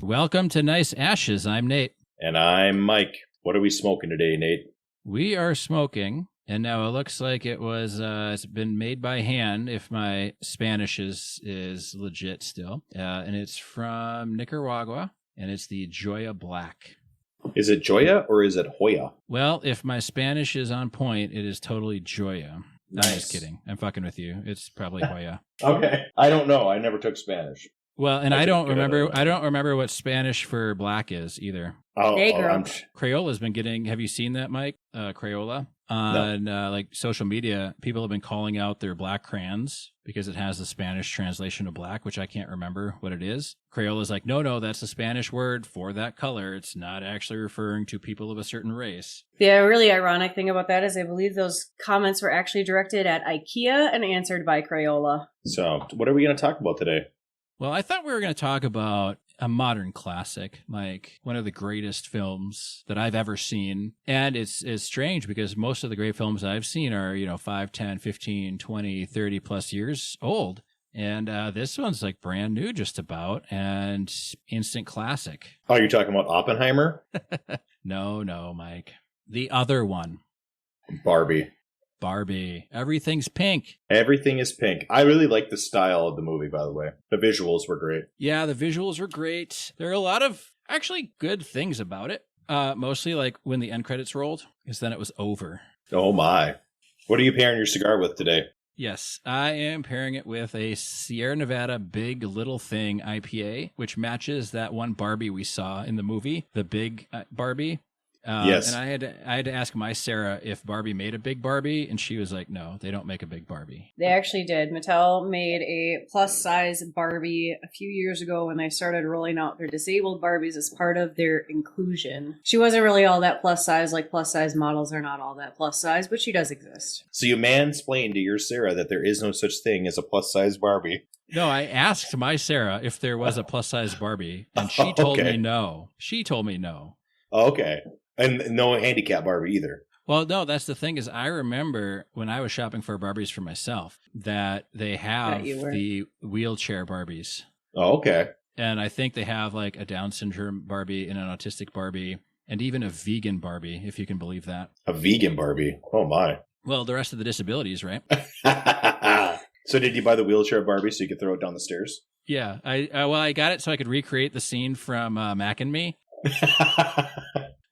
Welcome to Nice Ashes. I'm Nate. And I'm Mike. What are we smoking today, Nate? We are smoking, and now it looks like it's been made by hand, if my Spanish is legit still. And it's from Nicaragua, and it's the Joya Black. Is it Joya or is it Hoya? Well, if my Spanish is on point, it is totally Joya. Nice. I'm just kidding. I'm fucking with you. It's probably Hoya. Okay. I don't know. I never took Spanish. Well, and I don't remember what Spanish for black is either. Crayola's been getting. Have you seen that, Mike? Crayola on like social media. People have been calling out their black crayons because it has the Spanish translation of black, which I can't remember what it is. Crayola's like, no, that's the Spanish word for that color. It's not actually referring to people of a certain race. The really ironic thing about that is I believe those comments were actually directed at IKEA and answered by Crayola. So, what are we going to talk about today? Well, I thought we were going to talk about a modern classic, Mike, one of the greatest films that I've ever seen. And it's strange because most of the great films I've seen are, 5, 10, 15, 20, 30 plus years old. And this one's like brand new just about and instant classic. Oh, you're talking about Oppenheimer? No, Mike. The other one. Barbie. Everything's pink. Everything is pink. I really like the style of the movie, by the way. The visuals were great. Yeah, the visuals were great. There are a lot of actually good things about it. Mostly like when the end credits rolled, because then it was over. Oh my. What are you pairing your cigar with today? Yes, I am pairing it with a Sierra Nevada Big Little Thing IPA, which matches that one Barbie we saw in the movie, the Big Barbie. Yes. And I had to ask my Sarah if Barbie made a Big Barbie, and she was like, no, they don't make a Big Barbie. They actually did. Mattel made a plus-size Barbie a few years ago when they started rolling out their disabled Barbies as part of their inclusion. She wasn't really all that plus-size, like plus-size models are not all that plus-size, but she does exist. So you mansplained to your Sarah that there is no such thing as a plus-size Barbie. No, I asked my Sarah if there was a plus-size Barbie, and she told me no. She told me no. Okay. And no handicap Barbie either. Well, no, that's the thing is I remember when I was shopping for Barbies for myself that they have the wheelchair Barbies. Oh, okay. And I think they have like a Down syndrome Barbie and an autistic Barbie and even a vegan Barbie, if you can believe that. A vegan Barbie? Oh, my. Well, the rest of the disabilities, right? So did you buy the wheelchair Barbie so you could throw it down the stairs? Yeah. I got it so I could recreate the scene from Mac and Me.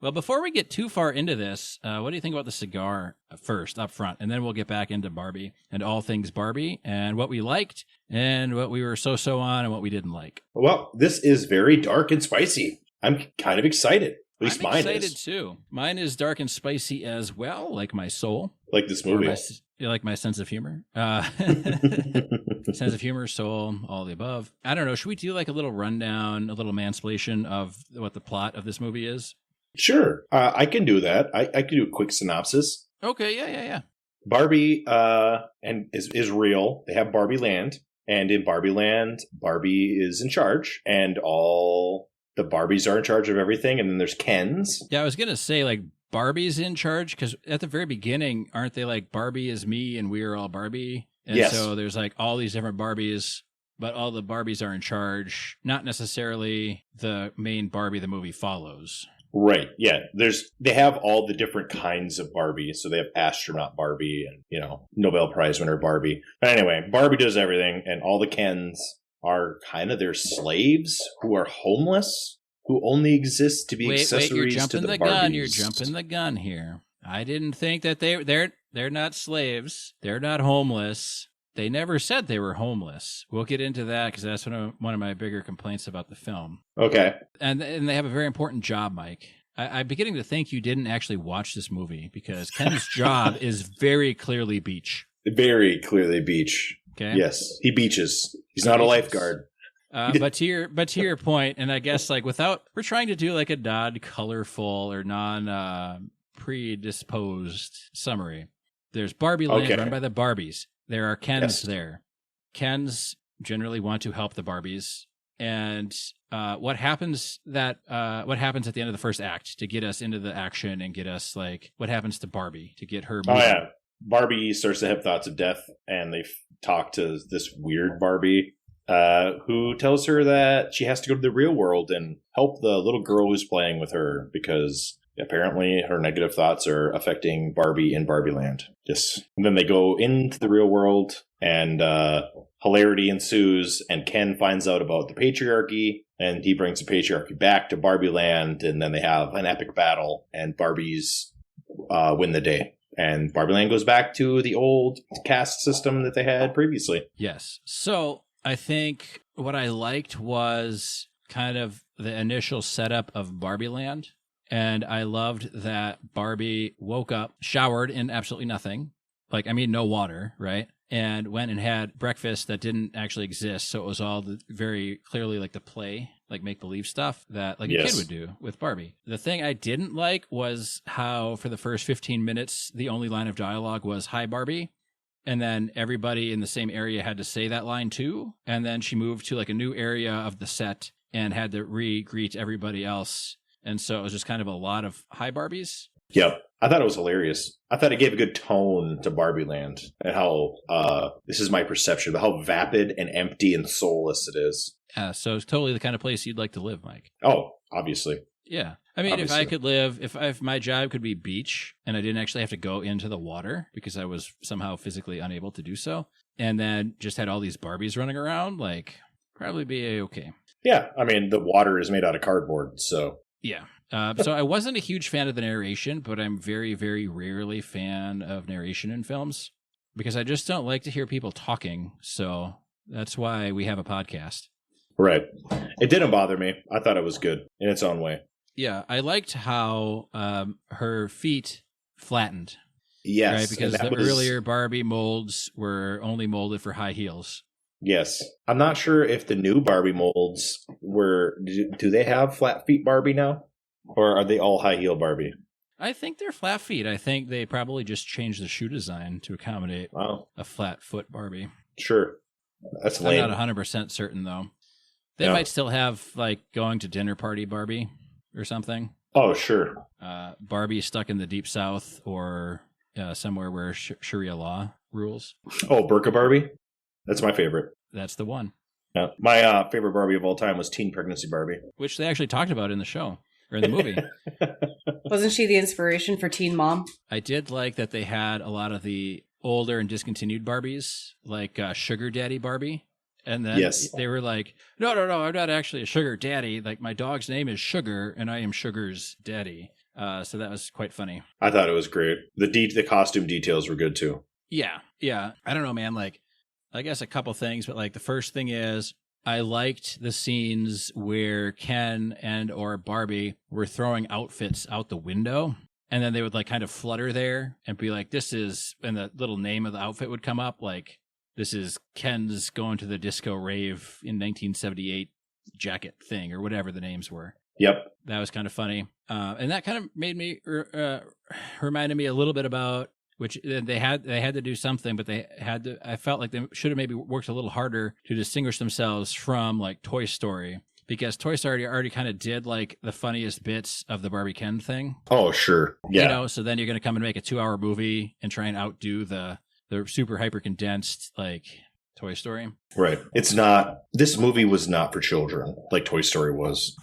Well, before we get too far into this, what do you think about the cigar first, up front? And then we'll get back into Barbie and all things Barbie and what we liked and what we were so-so on and what we didn't like. Well, this is very dark and spicy. I'm kind of excited. At least mine is. I'm excited, too. Mine is dark and spicy as well, like my soul. Like this movie. Like my sense of humor. Sense of humor, soul, all the above. I don't know. Should we do like a little rundown, a little mansplation of what the plot of this movie is? Sure. I can do that. I can do a quick synopsis. Okay, yeah. Barbie is real. They have Barbie Land. And in Barbie Land, Barbie is in charge. And all the Barbies are in charge of everything. And then there's Ken's. Yeah, I was going to say, like, Barbie's in charge. Because at the very beginning, aren't they like, Barbie is me and we are all Barbie? And yes. So there's like all these different Barbies. But all the Barbies are in charge. Not necessarily the main Barbie the movie follows. Right. Yeah. They have all the different kinds of Barbie. So they have astronaut Barbie and, Nobel Prize winner Barbie. But anyway, Barbie does everything and all the Kens are kind of their slaves who are homeless, who only exist to be accessories to the Barbies. You're jumping the gun here. I didn't think that they're not slaves. They're not homeless. They never said they were homeless. We'll get into that because that's one of my bigger complaints about the film. Okay. And they have a very important job, Mike. I'm beginning to think you didn't actually watch this movie because Ken's job is very clearly beach. Very clearly beach. Okay. Yes, he beaches. He's not a lifeguard. But to your point, and I guess like we're trying to do like a non-colorful or predisposed summary. There's Barbie Land run by the Barbies. There are Kens there. Kens generally want to help the Barbies. And what happens at the end of the first act to get us into the action and get us like what happens to Barbie to get her moving? Oh yeah. Barbie starts to have thoughts of death and they talk to this weird Barbie who tells her that she has to go to the real world and help the little girl who's playing with her because apparently her negative thoughts are affecting Barbie in Barbie Land. Yes. And then they go into the real world and hilarity ensues and Ken finds out about the patriarchy and he brings the patriarchy back to Barbie Land and then they have an epic battle and Barbies win the day. And Barbie Land goes back to the old caste system that they had previously. Yes. So I think what I liked was kind of the initial setup of Barbie Land. And I loved that Barbie woke up, showered in absolutely nothing. Like, I mean, no water, right? And went and had breakfast that didn't actually exist. So it was all very clearly like the play, like make-believe stuff that like a kid would do with Barbie. The thing I didn't like was how for the first 15 minutes, the only line of dialogue was, "Hi, Barbie." And then everybody in the same area had to say that line too. And then she moved to like a new area of the set and had to greet everybody else. And so it was just kind of a lot of "Hi, Barbies." Yep. I thought it was hilarious. I thought it gave a good tone to Barbie Land and how, this is my perception, but how vapid and empty and soulless it is. So it's totally the kind of place you'd like to live, Mike. Oh, obviously. Yeah. I mean, obviously. If I could live, if my job could be beach and I didn't actually have to go into the water because I was somehow physically unable to do so, and then just had all these Barbies running around, like, probably be okay. Yeah. I mean, the water is made out of cardboard, so. Yeah. So I wasn't a huge fan of the narration, but I'm very, very rarely fan of narration in films because I just don't like to hear people talking. So that's why we have a podcast. Right. It didn't bother me. I thought it was good in its own way. Yeah. I liked how her feet flattened. Yes. Right? Because the earlier Barbie molds were only molded for high heels. Yes. I'm not sure if the new Barbie molds do they have flat feet Barbie now? Or are they all high heel Barbie? I think they're flat feet. I think they probably just changed the shoe design to accommodate a flat foot Barbie. Sure. That's lame. I'm not 100% certain, though. They might still have, like, going to dinner party Barbie or something. Oh, sure. Barbie stuck in the Deep South or somewhere where Sharia law rules. Oh, Burqa Barbie? That's my favorite. That's the one. Yeah. My favorite Barbie of all time was Teen Pregnancy Barbie. Which they actually talked about in the show. Or in the movie. Wasn't she the inspiration for Teen Mom? I did like that they had a lot of the older and discontinued Barbies, like Sugar Daddy Barbie. And then they were like, no, I'm not actually a sugar daddy. Like, my dog's name is Sugar, and I am Sugar's daddy. So that was quite funny. I thought it was great. The costume details were good, too. Yeah. I don't know, man. Like, I guess a couple things, but like the first thing is, I liked the scenes where Ken and or Barbie were throwing outfits out the window, and then they would like kind of flutter there and be like, this is, and the little name of the outfit would come up, like, this is Ken's going to the disco rave in 1978 jacket thing, or whatever the names were. Yep. That was kind of funny. And that kind of made me, reminded me a little bit about, which they had to do something, but I felt like they should have maybe worked a little harder to distinguish themselves from like Toy Story, because Toy Story already kind of did like the funniest bits of the Barbie Ken thing. Oh, sure. Yeah. You know, so then you're going to come and make a 2-hour movie and try and outdo the super hyper condensed like Toy Story. Right. This movie was not for children like Toy Story was.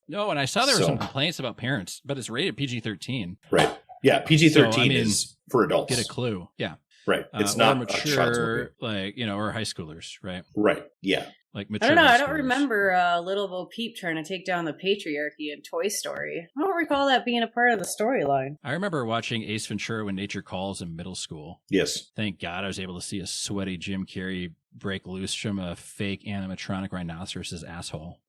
No, and I saw there were some complaints about parents, but it's rated PG-13. Right. Yeah, PG-13 is for adults. Get a clue. Yeah. Right. It's not mature, like, you know, or high schoolers, right? Right. Yeah. Like mature. I don't know. I don't remember Little Bo Peep trying to take down the patriarchy in Toy Story. I don't recall that being a part of the storyline. I remember watching Ace Ventura: When Nature Calls in middle school. Yes. Thank God I was able to see a sweaty Jim Carrey break loose from a fake animatronic rhinoceros's asshole.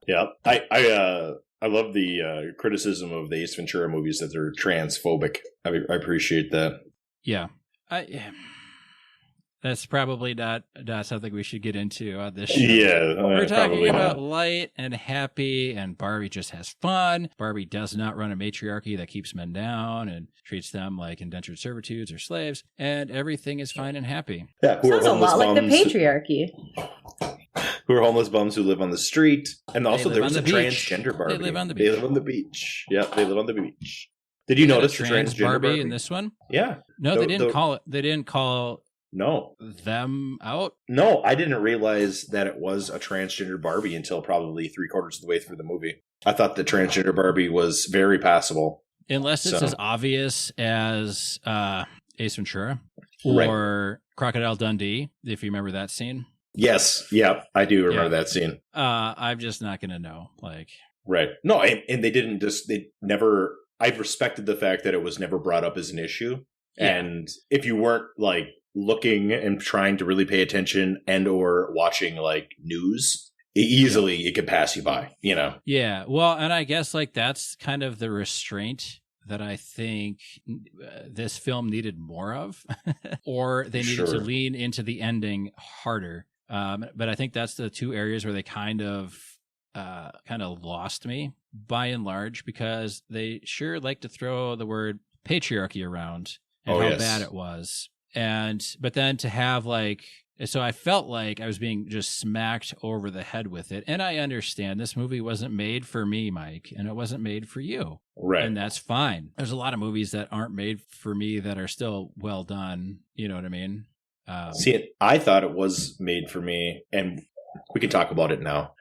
Yeah. I love the criticism of the Ace Ventura movies that they're transphobic. I appreciate that. Yeah. That's probably not something we should get into on this show. Yeah. We're talking about light and happy, and Barbie just has fun. Barbie does not run a matriarchy that keeps men down and treats them like indentured servitudes or slaves, and everything is fine and happy. Yeah, sounds a lot like the patriarchy. Who are homeless bums who live on the street. And also there was a transgender Barbie. They live on the beach. Yeah, they live on the beach. Did you notice the transgender Barbie in this one? Yeah. No, they didn't call it. They didn't call No. them out? No, I didn't realize that it was a transgender Barbie until probably 3/4 of the way through the movie. I thought the transgender Barbie was very passable. Unless it's as obvious as Ace Ventura or Crocodile Dundee, if you remember that scene. Yes. Yeah, I do remember that scene. I'm just not going to know. Right. No, and they never, I've respected the fact that it was never brought up as an issue. Yeah. And if you weren't looking and trying to really pay attention and or watching news, it could pass you by, Yeah. Well, and I guess that's kind of the restraint that I think this film needed more of, or they needed to lean into the ending harder. But I think that's the two areas where they kind of lost me by and large, because they sure like to throw the word patriarchy around and how bad it was. But then to have so I felt like I was being just smacked over the head with it. And I understand this movie wasn't made for me, Mike, and it wasn't made for you. Right. And that's fine. There's a lot of movies that aren't made for me that are still well done. You know what I mean? See, I thought it was made for me, and we can talk about it now.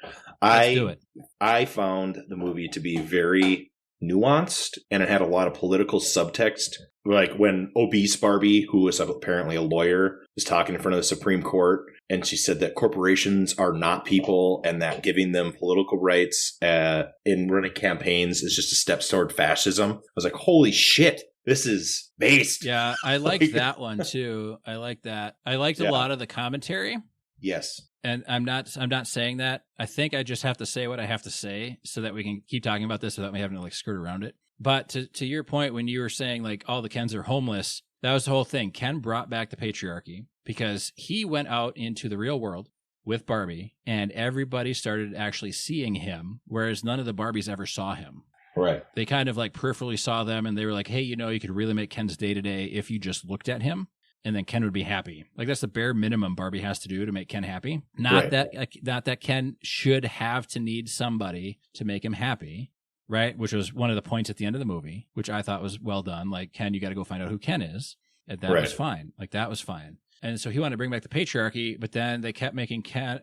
Let's do it. I found the movie to be very nuanced, and it had a lot of political subtext. Like when obese Barbie, who was apparently a lawyer, was talking in front of the Supreme Court, and she said that corporations are not people, and that giving them political rights in running campaigns is just a step toward fascism. I was like, holy shit. This is based. Yeah, I liked that one too. I like that. I liked a lot of the commentary. Yes. And I'm not saying that. I think I just have to say what I have to say so that we can keep talking about this without me having to skirt around it. But to your point, when you were saying all the Kens are homeless, that was the whole thing. Ken brought back the patriarchy because he went out into the real world with Barbie and everybody started actually seeing him, whereas none of the Barbies ever saw him. Right. They kind of peripherally saw them and they were like, hey, you could really make Ken's day to day if you just looked at him and then Ken would be happy. That's the bare minimum Barbie has to do to make Ken happy. Not that Ken should have to need somebody to make him happy, right? Which was one of the points at the end of the movie, which I thought was well done. Ken, you got to go find out who Ken is. And that was fine. That was fine. And so he wanted to bring back the patriarchy, but then they kept making Ken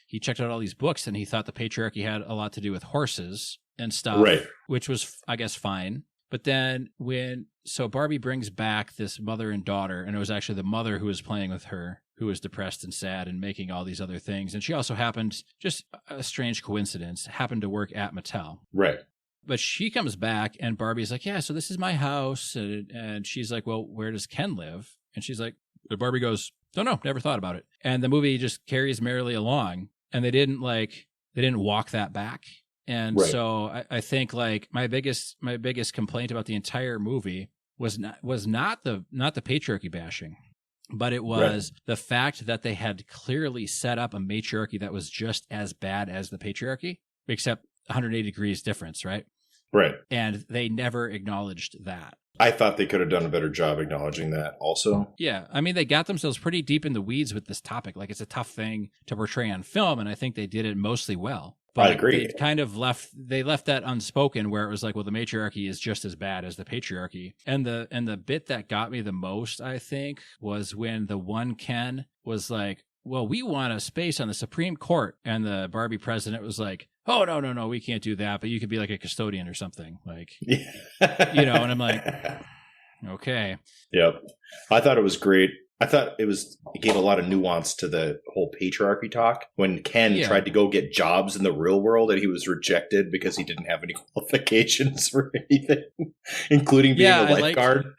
he checked out all these books and he thought the patriarchy had a lot to do with horses and stuff, which was, I guess, fine. But then so Barbie brings back this mother and daughter, and it was actually the mother who was playing with her, who was depressed and sad and making all these other things. And she also happened, just a strange coincidence, happened to work at Mattel. Right. But she comes back and Barbie's like, yeah, so this is my house. And she's like, well, where does Ken live? And she's like, Barbie goes, don't know, never thought about it. And the movie just carries merrily along. And they didn't walk that back. And so I think my biggest complaint about the entire movie was not the patriarchy bashing, but it was the fact that they had clearly set up a matriarchy that was just as bad as the patriarchy, except 180 degrees difference, right? Right. And they never acknowledged that. I thought they could have done a better job acknowledging that also. Yeah. I mean, they got themselves pretty deep in the weeds with this topic. It's a tough thing to portray on film, and I think they did it mostly well. But I agree. They kind of left that unspoken, where it was well, the matriarchy is just as bad as the patriarchy. And the bit that got me the most, I think, was when the one Ken was like, well, we want a space on the Supreme Court. And the Barbie president was like, oh, no, we can't do that. But you could be a custodian or something. And I'm like, okay. Yep. I thought it was great. I thought it gave a lot of nuance to the whole patriarchy talk when Ken tried to go get jobs in the real world and he was rejected because he didn't have any qualifications for anything, including being a lifeguard.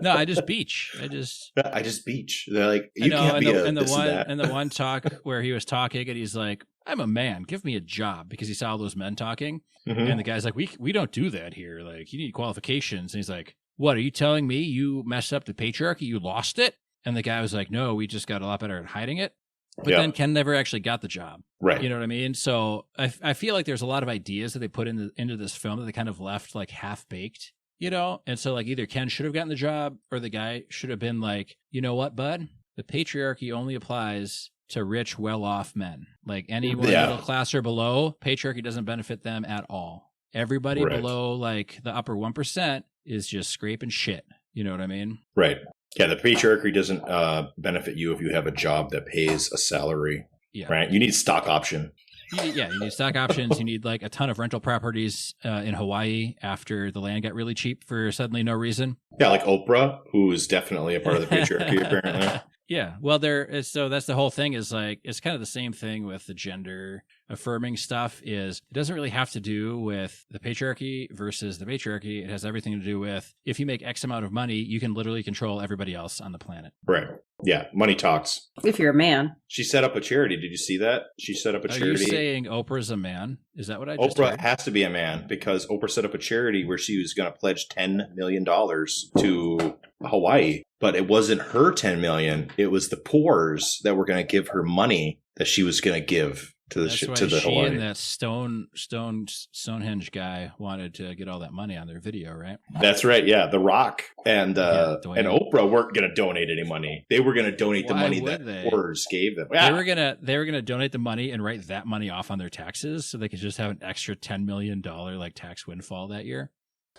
No, I just beach. I just beach. They're like, you can't be and the one talk where he was talking and he's like, I'm a man, give me a job, because he saw all those men talking. Mm-hmm. And the guy's like, we don't do that here. You need qualifications. And he's like, what, are you telling me you messed up the patriarchy? You lost it? And the guy was like, no, we just got a lot better at hiding it. But then Ken never actually got the job. Right. You know what I mean? So I feel like there's a lot of ideas that they put into this film that they kind of left half baked, And so either Ken should have gotten the job or the guy should have been like, you know what, bud? The patriarchy only applies to rich, well-off men. Anyone middle class or below, patriarchy doesn't benefit them at all. Everybody below the upper 1% is just scraping shit. You know what I mean? Right. Yeah, the patriarchy doesn't benefit you if you have a job that pays a salary. Yeah. Right? You need stock option. You need stock options. You need like a ton of rental properties in Hawaii after the land got really cheap for suddenly no reason. Yeah, like Oprah, who is definitely a part of the patriarchy, apparently. Yeah, well, so that's the whole thing is like, it's kind of the same thing with the gender affirming stuff is it doesn't really have to do with the patriarchy versus the matriarchy. It has everything to do with if you make X amount of money, you can literally control everybody else on the planet. Right. Yeah. Money talks. If you're a man. She set up a charity. Did you see that? She set up a charity. Are you saying Oprah's a man? Is that what I just Oprah heard? has to be a man because Oprah set up a charity where she was going to pledge $10 million to Hawaii. But it wasn't her $10 million. It was the poor's that were going to give her money that she was going to give to the she Hawaii. And that Stonehenge guy wanted to get all that money on their video, right? That's right. Yeah, The Rock and Oprah weren't going to donate any money. They were going to donate the money that poor's gave them. Yeah. They were gonna donate the money and write that money off on their taxes, so they could just have an extra $10 million like tax windfall that year.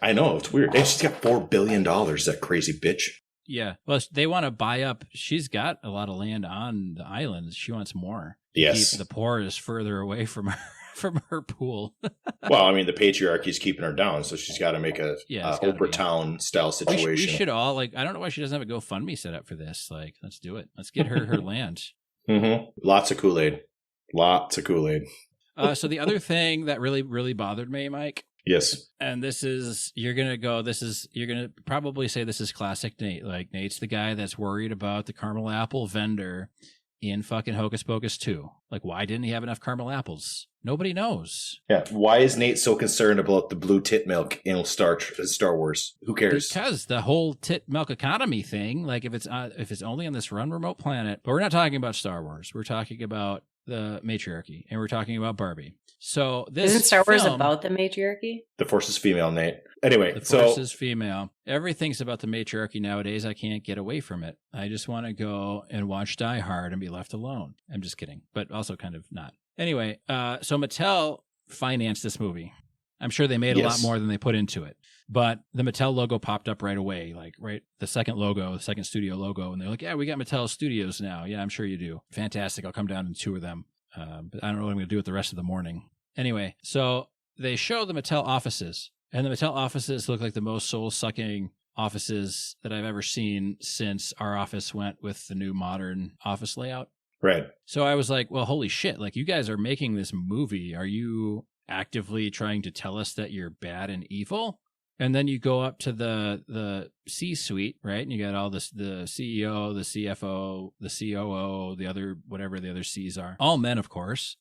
I know, it's weird. And she's got $4 billion. That crazy bitch. Yeah. Well, they want to buy up. She's got a lot of land on the island. She wants more. Yes. Keep the poor is further away from her pool. Well, I mean, the patriarchy is keeping her down, so she's got to make a Oprah Town style situation. We should all I don't know why she doesn't have a GoFundMe set up for this. Like, let's do it. Let's get her land. Mm-hmm. Lots of Kool-Aid. So the other thing that really, really bothered me, Mike. Yes. And you're going to probably say this is classic Nate. Like, Nate's the guy that's worried about the caramel apple vendor in fucking Hocus Pocus 2. Like, why didn't he have enough caramel apples? Nobody knows. Yeah. Why is Nate so concerned about the blue tit milk in Star Wars? Who cares? Because the whole tit milk economy thing, like if it's only on this one remote planet, but we're not talking about Star Wars. We're talking about the matriarchy, and we're talking about Barbie. So this isn't Star Wars about the matriarchy? The Force is female, Nate. Anyway, the Force is female. Everything's about the matriarchy nowadays. I can't get away from it. I just want to go and watch Die Hard and be left alone. I'm just kidding, but also kind of not. Anyway, so Mattel financed this movie. I'm sure they made a lot more than they put into it. But the Mattel logo popped up right away, the second studio logo. And they're like, yeah, we got Mattel Studios now. Yeah, I'm sure you do. Fantastic. I'll come down and tour them. But I don't know what I'm going to do with the rest of the morning. Anyway, so they show the Mattel offices. And the Mattel offices look like the most soul-sucking offices that I've ever seen since our office went with the new modern office layout. Right. So I was like, well, holy shit. Like, you guys are making this movie. Are you actively trying to tell us that you're bad and evil? And then you go up to the C-suite, right? And you got all this, the CEO, the CFO, the COO, the other, whatever the other C's are. All men, of course,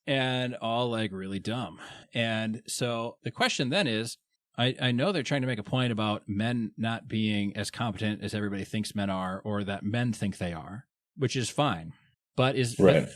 and all like really dumb. And so the question then is, I know they're trying to make a point about men not being as competent as everybody thinks men are, or that men think they are, which is fine. But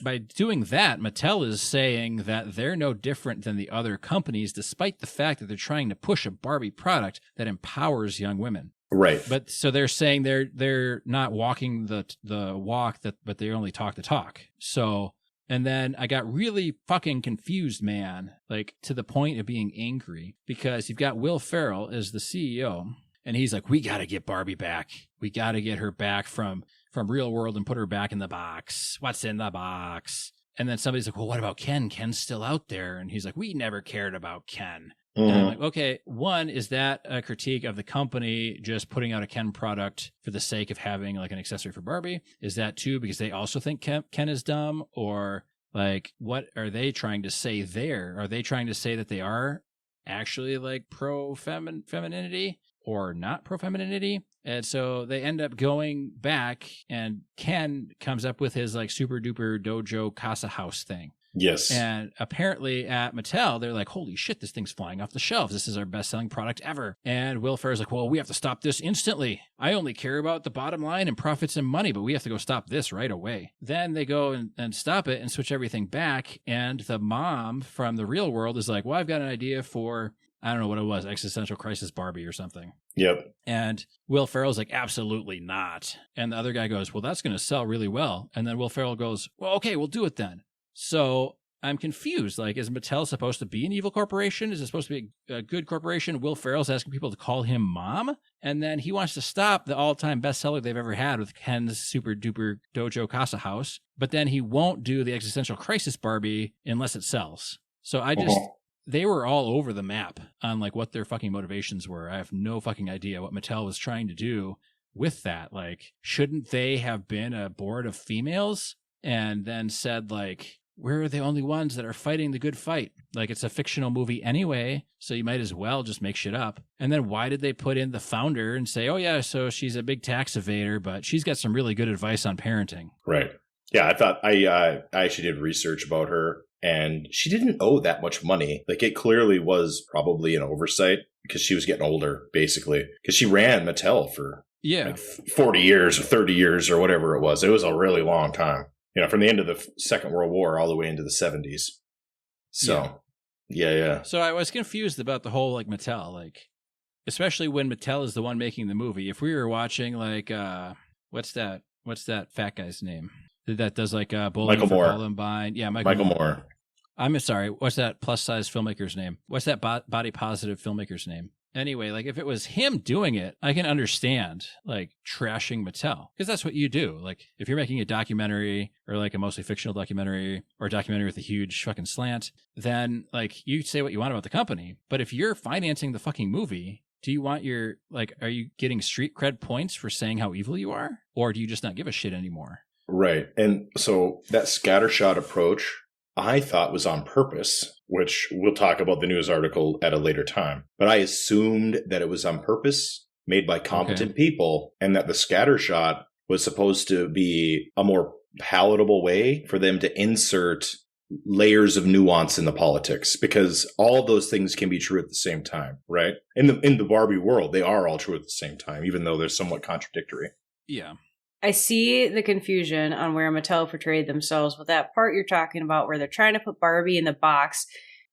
by doing that, Mattel is saying that they're no different than the other companies, despite the fact that they're trying to push a Barbie product that empowers young women. Right. But so they're saying they're not walking the walk, but they only talk the talk. So, and then I got really fucking confused, man, like to the point of being angry, because you've got Will Ferrell as the CEO, and he's like, we got to get Barbie back. We got to get her back from real world and put her back in the box. What's in the box? And then somebody's like, well, what about Ken? Ken's still out there. And he's like, we never cared about Ken. Mm-hmm. And I'm like, okay, one, is that a critique of the company just putting out a Ken product for the sake of having like an accessory for Barbie? Is that two, because they also think Ken is dumb? Or like, what are they trying to say there? Are they trying to say that they are actually like pro-femininity or not pro-femininity? And so they end up going back, and Ken comes up with his like super duper dojo casa house thing. Yes. And apparently at Mattel, they're like, holy shit, this thing's flying off the shelves. This is our best selling product ever. And Will Ferrell's like, well, we have to stop this instantly. I only care about the bottom line and profits and money, but we have to go stop this right away. Then they go and stop it and switch everything back. And the mom from the real world is like, well, I've got an idea for, I don't know what it was, Existential Crisis Barbie or something. Yep. And Will Ferrell's like, absolutely not. And the other guy goes, well, that's going to sell really well. And then Will Ferrell goes, well, okay, we'll do it then. So I'm confused. Like, is Mattel supposed to be an evil corporation? Is it supposed to be a good corporation? Will Ferrell's asking people to call him mom. And then he wants to stop the all-time bestseller they've ever had with Ken's Super Duper Dojo Casa House. But then he won't do the existential crisis Barbie unless it sells. So I just... They were all over the map on like what their fucking motivations were. I have no fucking idea what Mattel was trying to do with that. Like, shouldn't they have been a board of females and then said like, we're the only ones that are fighting the good fight? Like, it's a fictional movie anyway, so you might as well just make shit up. And then why did they put in the founder and say, oh yeah, so she's a big tax evader, but she's got some really good advice on parenting? Right. Yeah, I thought I actually did research about her. And she didn't owe that much money. Like, it clearly was probably an oversight because she was getting older, basically. Because she ran Mattel for like 40 years or 30 years or whatever it was. It was a really long time. You know, from the end of the Second World War all the way into the 70s. So, yeah. So I was confused about the whole, like, Mattel. Like, especially when Mattel is the one making the movie. If we were watching, like, what's that fat guy's name? That does, like, Bowling Michael for Moore. Columbine. Yeah, Michael Moore. I'm sorry. What's that plus-size filmmaker's name? What's that body-positive filmmaker's name? Anyway, like, if it was him doing it, I can understand, like, trashing Mattel. Because that's what you do. Like, if you're making a documentary or, like, a mostly fictional documentary or a documentary with a huge fucking slant, then, like, you say what you want about the company. But if you're financing the fucking movie, do you want your, like, are you getting street cred points for saying how evil you are? Or do you just not give a shit anymore? Right. And so that scattershot approach, I thought was on purpose, which we'll talk about the news article at a later time. But I assumed that it was on purpose, made by competent people, and that the scattershot was supposed to be a more palatable way for them to insert layers of nuance in the politics, because all those things can be true at the same time, right? In the Barbie world, they are all true at the same time, even though they're somewhat contradictory. Yeah. I see the confusion on where Mattel portrayed themselves with that part you're talking about where they're trying to put Barbie in the box.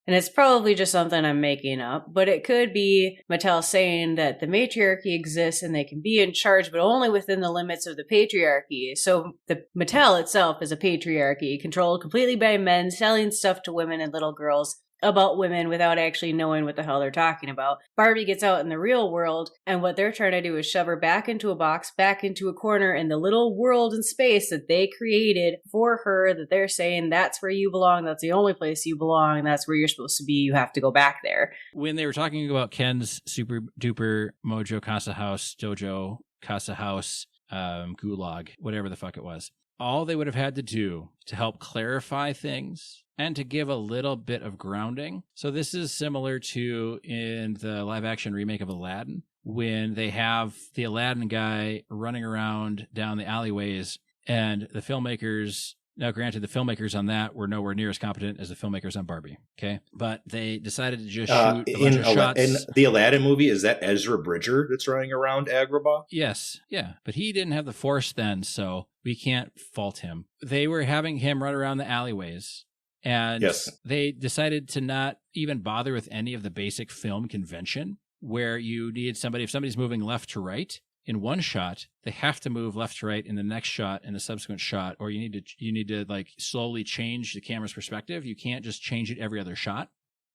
And it's probably just something I'm making up, but it could be Mattel saying that the matriarchy exists and they can be in charge, but only within the limits of the patriarchy. So the Mattel itself is a patriarchy controlled completely by men selling stuff to women and little girls about women without actually knowing what the hell they're talking about. Barbie gets out in the real world, and what they're trying to do is shove her back into a box, back into a corner in the little world and space that they created for her, that they're saying that's where you belong, that's the only place you belong, that's where you're supposed to be, you have to go back there. When they were talking about Ken's Super Duper Mojo Casa House, Dojo Casa House, Gulag, whatever the fuck it was, all they would have had to do to help clarify things and to give a little bit of grounding. So this is similar to in the live action remake of Aladdin, when they have the Aladdin guy running around down the alleyways, and the filmmakers, now granted the filmmakers on that were nowhere near as competent as the filmmakers on Barbie, okay? But they decided to just shoot a bunch of shots. In the Aladdin movie, is that Ezra Bridger that's running around Agrabah? Yes, yeah. But he didn't have the force then, so we can't fault him. They were having him run around the alleyways. And they decided to not even bother with any of the basic film convention where you need somebody, if somebody's moving left to right in one shot, they have to move left to right in the next shot and the subsequent shot, or you need to like slowly change the camera's perspective. You can't just change it every other shot.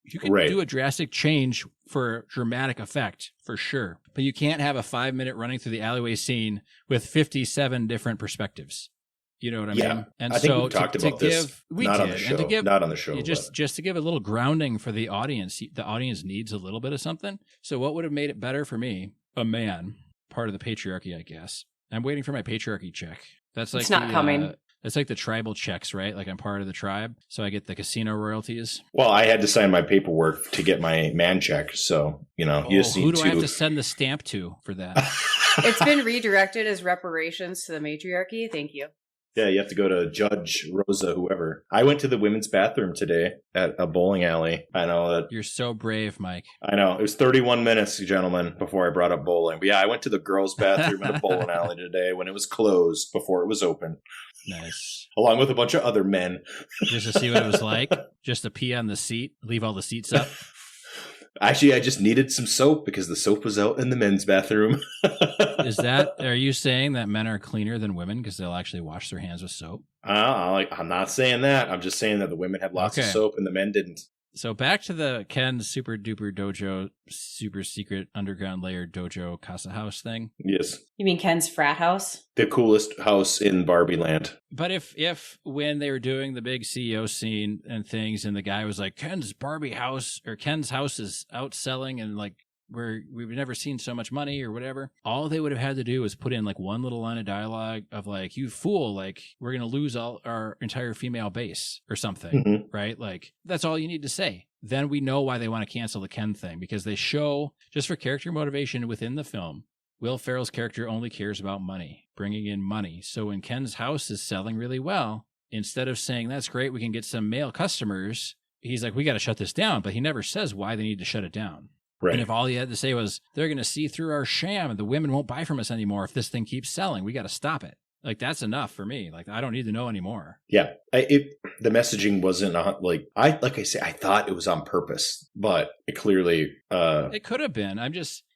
You can do a drastic change for dramatic effect, for sure. But you can't have a 5-minute running through the alleyway scene with 57 different perspectives. You know what I mean? And I think we talked about this. Not on the show. Not on the show. Just to give a little grounding for the audience. The audience needs a little bit of something. So what would have made it better for me? A man, part of the patriarchy, I guess. I'm waiting for my patriarchy check. That's like it's not coming. It's like the tribal checks, right? Like I'm part of the tribe, so I get the casino royalties. Well, I had to sign my paperwork to get my man check, so you know. Who do I have to send the stamp to for that? It's been redirected as reparations to the matriarchy. Thank you. Yeah, you have to go to Judge Rosa, whoever. I went to the women's bathroom today at a bowling alley. I know that. You're so brave, Mike. I know. It was 31 minutes, gentlemen, before I brought up bowling. But yeah, I went to the girls' bathroom at a bowling alley today when it was closed before it was open. Nice. Along with a bunch of other men. Just to see what it was like? Just to pee on the seat? Leave all the seats up? Actually, I just needed some soap because the soap was out in the men's bathroom. Are you saying that men are cleaner than women because they'll actually wash their hands with soap? I'm not saying that. I'm just saying that the women had lots of soap and the men didn't. So back to the Ken's Super Duper Dojo, super secret underground layer dojo casa house thing. Yes. You mean Ken's frat house? The coolest house in Barbie Land. But if when they were doing the big CEO scene and things, and the guy was like, Ken's Barbie house or Ken's house is outselling and like we've never seen so much money or whatever, all they would have had to do was put in like one little line of dialogue of like, you fool, like we're going to lose all our entire female base or something, right? Like that's all you need to say. Then we know why they want to cancel the Ken thing, because they show, just for character motivation within the film, Will Ferrell's character only cares about money, bringing in money. So when Ken's house is selling really well, instead of saying, that's great, we can get some male customers, he's like, we got to shut this down. But he never says why they need to shut it down. Right. And if all he had to say was, they're going to see through our sham and the women won't buy from us anymore if this thing keeps selling, we got to stop it. Like, that's enough for me. Like, I don't need to know anymore. Yeah. The messaging wasn't like I say, I thought it was on purpose, but it clearly... It could have been.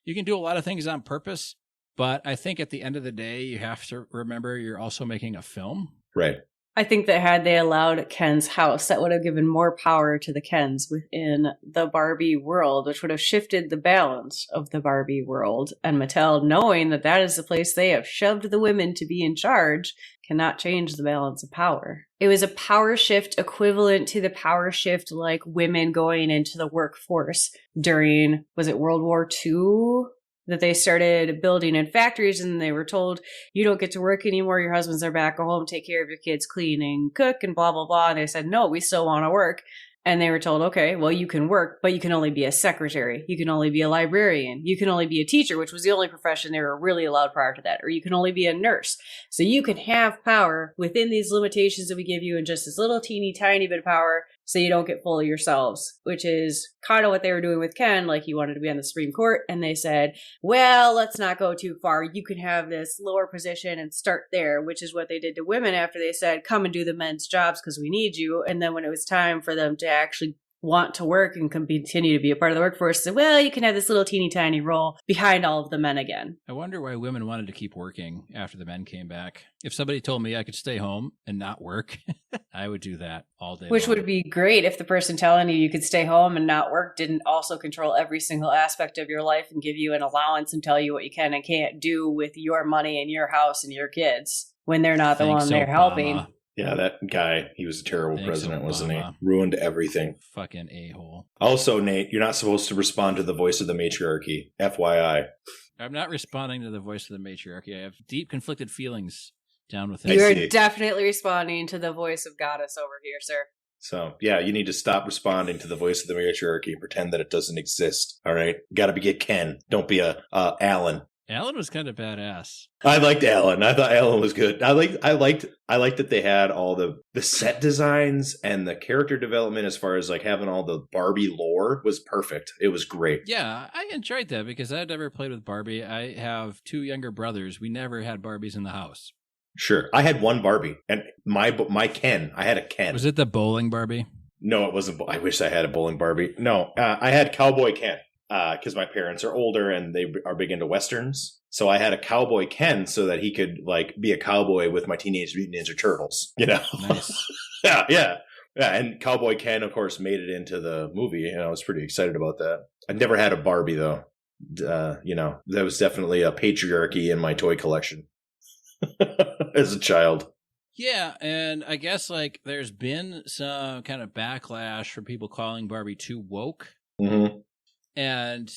You can do a lot of things on purpose, but I think at the end of the day, you have to remember you're also making a film. Right. I think that had they allowed Ken's house, that would have given more power to the Kens within the Barbie world, which would have shifted the balance of the Barbie world. And Mattel, knowing that that is the place they have shoved the women to be in charge, cannot change the balance of power. It was a power shift equivalent to the power shift like women going into the workforce during, was it World War II? That they started building in factories and they were told, you don't get to work anymore. Your husbands are back at home, take care of your kids, clean and cook and blah, blah, blah. And they said, no, we still want to work. And they were told, okay, well, you can work, but you can only be a secretary. You can only be a librarian. You can only be a teacher, which was the only profession they were really allowed prior to that. Or you can only be a nurse. So you can have power within these limitations that we give you, and just this little teeny tiny bit of power, so you don't get full of yourselves, which is kind of what they were doing with Ken. Like, he wanted to be on the Supreme Court, and they said, well, let's not go too far. You can have this lower position and start there, which is what they did to women after they said, come and do the men's jobs because we need you. And then when it was time for them to actually want to work and continue to be a part of the workforce, said, well, you can have this little teeny tiny role behind all of the men again. I wonder why women wanted to keep working after the men came back. If somebody told me I could stay home and not work, I would do that all day. Which would be great if the person telling you could stay home and not work didn't also control every single aspect of your life and give you an allowance and tell you what you can and can't do with your money and your house and your kids when they're not the one they're helping. Yeah, that guy, he was a terrible president, wasn't he? Ruined everything. Fucking a-hole. Also, Nate, you're not supposed to respond to the voice of the matriarchy. FYI. I'm not responding to the voice of the matriarchy. I have deep conflicted feelings down within. You're definitely responding to the voice of goddess over here, sir. So, yeah, you need to stop responding to the voice of the matriarchy and pretend that it doesn't exist, all right? You gotta be a Ken. Don't be a Alan. Alan was kind of badass. I liked Alan. I thought Alan was good. I liked that they had all the set designs and the character development as far as like having all the Barbie lore was perfect. It was great. Yeah, I enjoyed that because I'd never played with Barbie. I have two younger brothers. We never had Barbies in the house. Sure. I had one Barbie and my Ken. I had a Ken. Was it the bowling Barbie? No, it wasn't. I wish I had a bowling Barbie. No, I had Cowboy Ken. Because my parents are older and they are big into Westerns. So I had a Cowboy Ken so that he could like be a cowboy with my Teenage Mutant Ninja Turtles, you know? Nice. Yeah. And Cowboy Ken, of course, made it into the movie. And I was pretty excited about that. I never had a Barbie, though. That was definitely a patriarchy in my toy collection as a child. Yeah, and I guess like there's been some kind of backlash for people calling Barbie too woke. Mm-hmm. And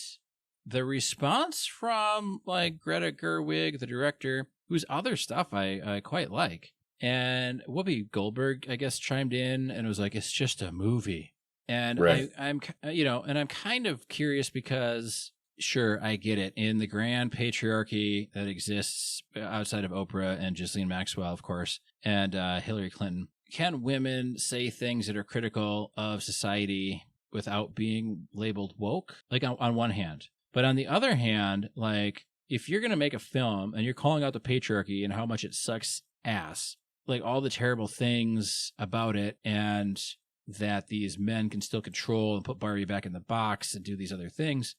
the response from like Greta Gerwig, the director, whose other stuff I quite like, and Whoopi Goldberg, I guess, chimed in and was like, "It's just a movie." And right. I'm kind of curious because, sure, I get it. In the grand patriarchy that exists outside of Oprah and Ghislaine Maxwell, of course, and Hillary Clinton, can women say things that are critical of society without being labeled woke, like on one hand? But on the other hand, like if you're going to make a film and you're calling out the patriarchy and how much it sucks ass, like all the terrible things about it and that these men can still control and put Barbie back in the box and do these other things.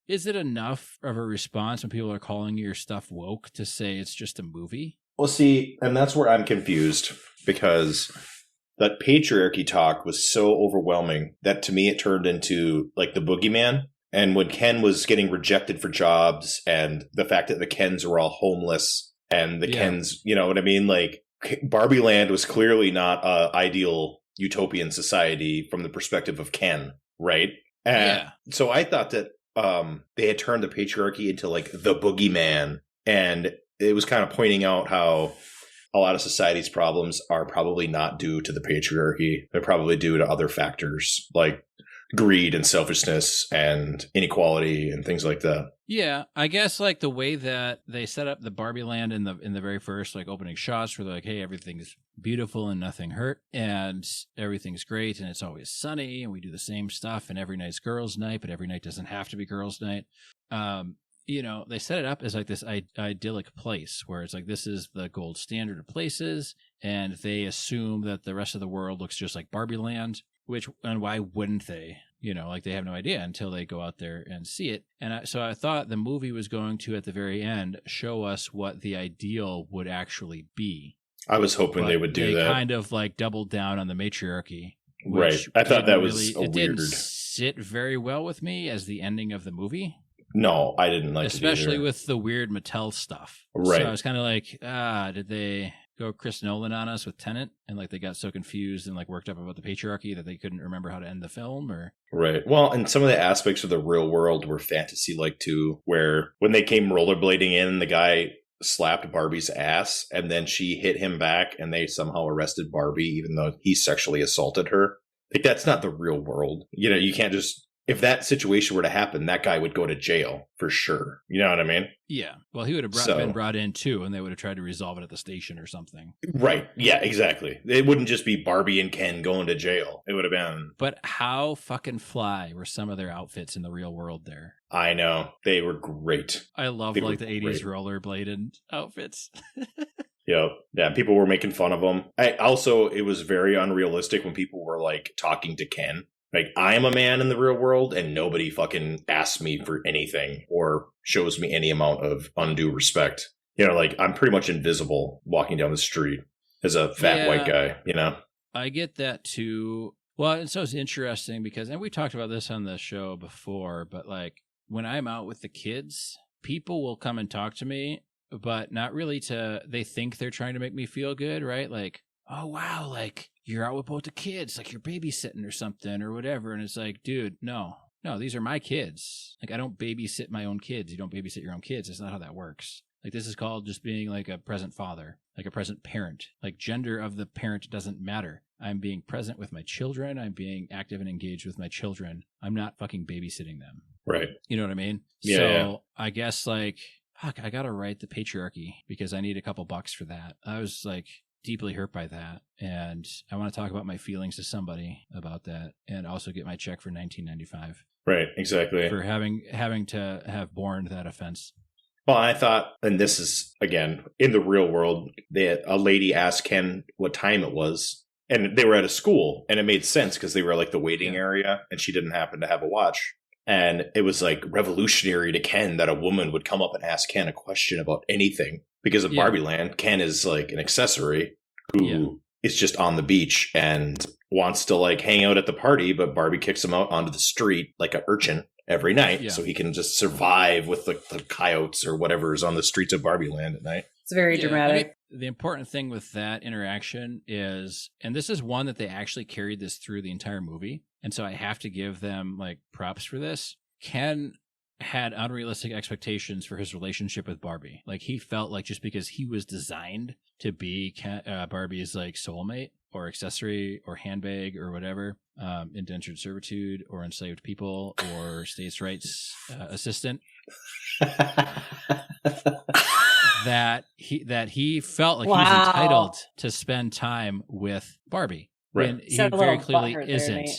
Is it enough of a response when people are calling your stuff woke to say it's just a movie? Well, see, and that's where I'm confused, because that patriarchy talk was so overwhelming that to me it turned into like the boogeyman. And when Ken was getting rejected for jobs, and the fact that the Kens were all homeless, and the Kens, you know what I mean? Like, Barbie Land was clearly not an ideal utopian society from the perspective of Ken, right? And so I thought that they had turned the patriarchy into like the boogeyman, and it was kind of pointing out how a lot of society's problems are probably not due to the patriarchy. They're probably due to other factors like greed and selfishness and inequality and things like that. Yeah, I guess like the way that they set up the Barbie Land in the very first like opening shots, where they're like, hey, everything's beautiful and nothing hurt, and everything's great, and it's always sunny, and we do the same stuff, and every night's girls' night, but every night doesn't have to be girls' night. You know, they set it up as like this idyllic place where it's like, this is the gold standard of places, and they assume that the rest of the world looks just like Barbie Land, and why wouldn't they? You know, like they have no idea until they go out there and see it. And so I thought the movie was going to, at the very end, show us what the ideal would actually be. I was hoping they would do that. They kind of like doubled down on the matriarchy. Right. I thought that was it didn't sit very well with me as the ending of the movie. No, I didn't like it especially either. With the weird Mattel stuff. Right. So I was kind of like, did they go Chris Nolan on us with Tenet, and like they got so confused and like worked up about the patriarchy that they couldn't remember how to end the film? Or right. Well, and some of the aspects of the real world were fantasy-like too, where when they came rollerblading in, the guy slapped Barbie's ass, and then she hit him back, and they somehow arrested Barbie, even though he sexually assaulted her. Like, that's not the real world. You know, you can't just... If that situation were to happen, that guy would go to jail for sure. You know what I mean? Yeah. Well, he would have been brought in too, and they would have tried to resolve it at the station or something. Right. Yeah, exactly. It wouldn't just be Barbie and Ken going to jail. It would have been... But how fucking fly were some of their outfits in the real world there? I know. They were great. I love like the 80s rollerbladed outfits. Yep. Yeah, people were making fun of them. It was very unrealistic when people were like talking to Ken. Like, I am a man in the real world, and nobody fucking asks me for anything or shows me any amount of undue respect. You know, like, I'm pretty much invisible walking down the street as a fat white guy, you know? I get that too. Well, and so it's interesting because, and we talked about this on the show before, but like, when I'm out with the kids, people will come and talk to me, but not really they think they're trying to make me feel good, right? Like, oh, wow, like, you're out with both the kids, like you're babysitting or something or whatever. And it's like, dude, no, these are my kids. Like, I don't babysit my own kids. You don't babysit your own kids. That's not how that works. Like, this is called just being like a present father, like a present parent. Like, gender of the parent doesn't matter. I'm being present with my children. I'm being active and engaged with my children. I'm not fucking babysitting them. Right. You know what I mean? Yeah. So I guess like, fuck, I got to write the patriarchy because I need a couple bucks for that. I was like deeply hurt by that, and I want to talk about my feelings to somebody about that, and also get my check for $19.95. Right, exactly. For having to have borne that offense. Well, I thought, and this is again in the real world, a lady asked Ken what time it was, and they were at a school, and it made sense because they were like the waiting area, and she didn't happen to have a watch. And it was like revolutionary to Ken that a woman would come up and ask Ken a question about anything. Because of Barbie Land, Ken is like an accessory who is just on the beach and wants to like hang out at the party, but Barbie kicks him out onto the street like an urchin every night so he can just survive with the coyotes or whatever is on the streets of Barbie Land at night. It's very dramatic. I mean, the important thing with that interaction is, and this is one that they actually carried this through the entire movie, and so I have to give them like props for this. Ken had unrealistic expectations for his relationship with Barbie. Like, he felt like just because he was designed to be Barbie's like soulmate or accessory or handbag or whatever, indentured servitude or enslaved people or states' rights assistant, that he felt like he's entitled to spend time with Barbie. Right. And he very clearly isn't.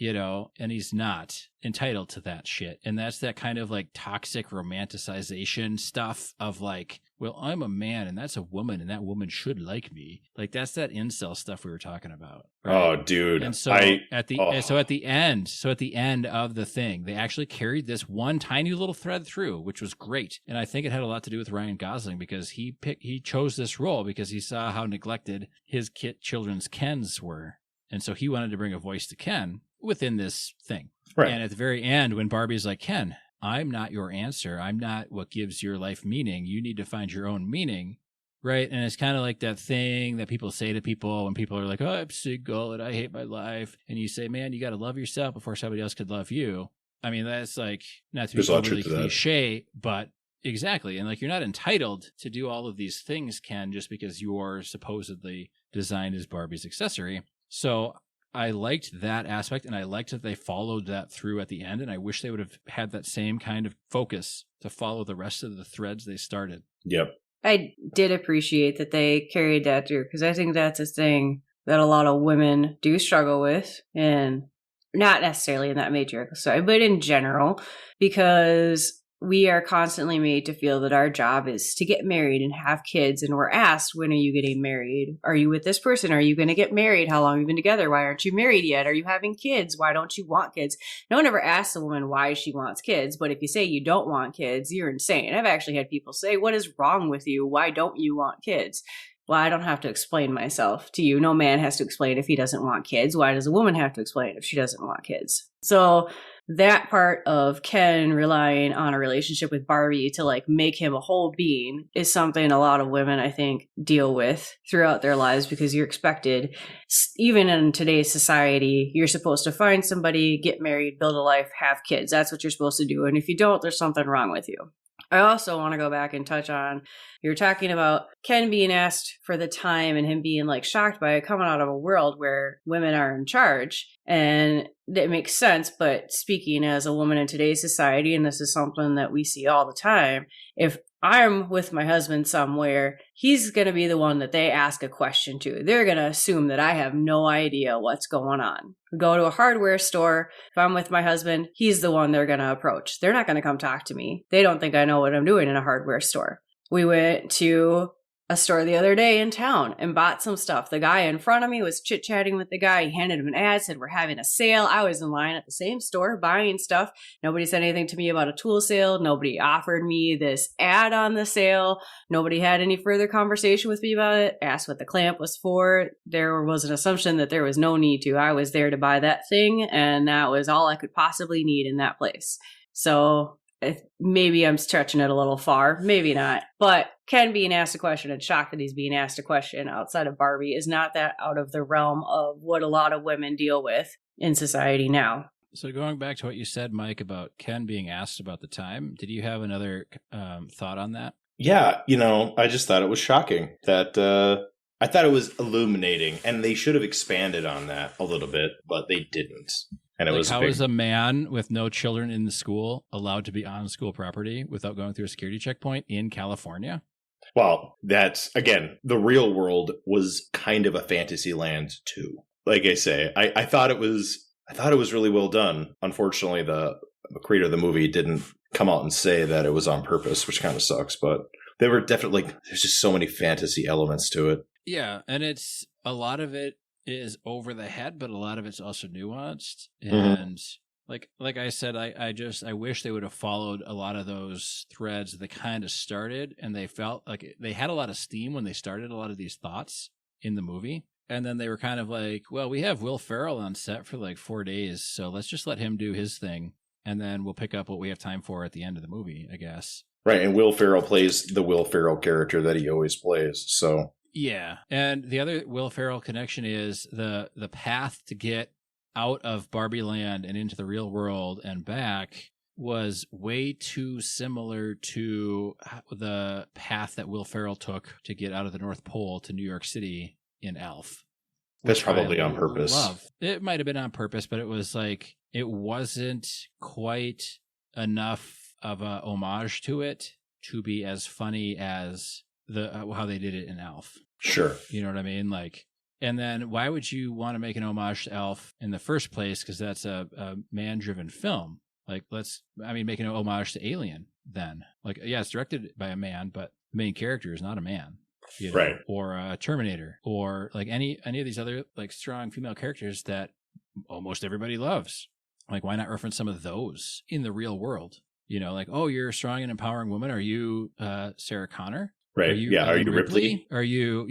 and he's not entitled to that shit. And that's that kind of like toxic romanticization stuff of like, well, I'm a man and that's a woman and that woman should like me. Like that's that incel stuff we were talking about. Right? Oh, dude. And so at the end of the thing, they actually carried this one tiny little thread through, which was great. And I think it had a lot to do with Ryan Gosling because he chose this role because he saw how neglected his children's Kens were. And so he wanted to bring a voice to Ken within this thing. Right. And at the very end, when Barbie's like, Ken, I'm not your answer. I'm not what gives your life meaning. You need to find your own meaning. Right. And it's kind of like that thing that people say to people when people are like, oh, I'm single and I hate my life. And you say, man, you got to love yourself before somebody else could love you. I mean, that's like, not to be overly cliche, but exactly. And like, you're not entitled to do all of these things, Ken, just because you're supposedly designed as Barbie's accessory. So I liked that aspect, and I liked that they followed that through at the end, and I wish they would have had that same kind of focus to follow the rest of the threads they started. Yep. I did appreciate that they carried that through, because I think that's a thing that a lot of women do struggle with, and not necessarily in that matriarchal side, but in general, because we are constantly made to feel that our job is to get married and have kids. And we're asked, when are you getting married? Are you with this person? Are you going to get married? How long have you been together? Why aren't you married yet? Are you having kids? Why don't you want kids? No one ever asks a woman why she wants kids. But if you say you don't want kids, you're insane. I've actually had people say, what is wrong with you? Why don't you want kids? Well, I don't have to explain myself to you. No man has to explain if he doesn't want kids. Why does a woman have to explain if she doesn't want kids? So that part of Ken relying on a relationship with Barbie to like make him a whole being is something a lot of women, I think, deal with throughout their lives, because you're expected, even in today's society, you're supposed to find somebody, get married, build a life, have kids. That's what you're supposed to do. And if you don't, there's something wrong with you. I also want to go back and touch on, you're talking about Ken being asked for the time and him being like shocked by it coming out of a world where women are in charge. And that makes sense. But speaking as a woman in today's society, and this is something that we see all the time, if I'm with my husband somewhere, he's going to be the one that they ask a question to. They're going to assume that I have no idea what's going on. We go to a hardware store. If I'm with my husband, he's the one they're going to approach. They're not going to come talk to me. They don't think I know what I'm doing in a hardware store. We went to a store the other day in town and bought some stuff. The guy in front of me was chit-chatting with the guy. He handed him an ad, said, we're having a sale. I was in line at the same store buying stuff. Nobody said anything to me about a tool sale. Nobody offered me this ad on the sale. Nobody had any further conversation with me about it. Asked what the clamp was for. There was an assumption that there was no need to. I was there to buy that thing, and that was all I could possibly need in that place. So maybe I'm stretching it a little far, maybe not. But Ken being asked a question and shocked that he's being asked a question outside of Barbie is not that out of the realm of what a lot of women deal with in society now. So going back to what you said, Mike, about Ken being asked about the time, did you have another thought on that? Yeah, I just thought it was shocking that I thought it was illuminating, and they should have expanded on that a little bit, but they didn't. And it was how is a man with no children in the school allowed to be on school property without going through a security checkpoint in California? Well, that's, again, the real world was kind of a fantasy land too. Like I say, I thought it was really well done. Unfortunately, the creator of the movie didn't come out and say that it was on purpose, which kind of sucks. But they were definitely, there's just so many fantasy elements to it. Yeah, and it's a lot of it is over the head, but a lot of it's also nuanced. And like I said, I wish they would have followed a lot of those threads that they kind of started, and they felt like they had a lot of steam when they started a lot of these thoughts in the movie. And then they were kind of like, well, we have Will Ferrell on set for like 4 days, so let's just let him do his thing, and then we'll pick up what we have time for at the end of the movie, I guess. Right, and Will Ferrell plays the Will Ferrell character that he always plays, so... Yeah, and the other Will Ferrell connection is the path to get out of Barbie Land and into the real world and back was way too similar to the path that Will Ferrell took to get out of the North Pole to New York City in Elf. That's probably on purpose. It might have been on purpose, but it was like, it wasn't quite enough of a homage to it to be as funny as how they did it in Elf. Sure. You know what I mean? Like, And then why would you want to make an homage to Elf in the first place? Because that's a man-driven film. Like, making an homage to Alien then. Like, yeah, it's directed by a man, but the main character is not a man. Right. Or Terminator, or like any of these other like strong female characters that almost everybody loves. Like, why not reference some of those in the real world? Like, oh, you're a strong and empowering woman. Are you Sarah Connor? Right. Are you Ripley? Are you,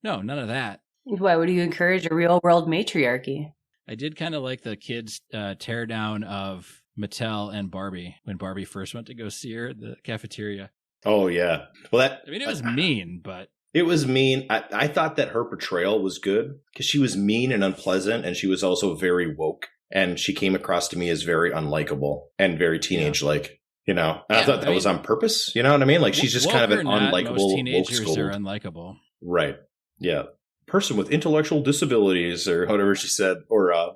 no, none of that. Why would you encourage a real world matriarchy? I did kind of like the kids' tear down of Mattel and Barbie when Barbie first went to go see her at the cafeteria. Oh, yeah. Well, it was mean, but... It was mean. I thought that her portrayal was good because she was mean and unpleasant, and she was also very woke. And she came across to me as very unlikable and very teenage-like, And I thought that was on purpose. You know what I mean? Like, she's just kind of an unlikable most teenagers woke scold. are unlikable. Right. Yeah. Person with intellectual disabilities or whatever she said. Or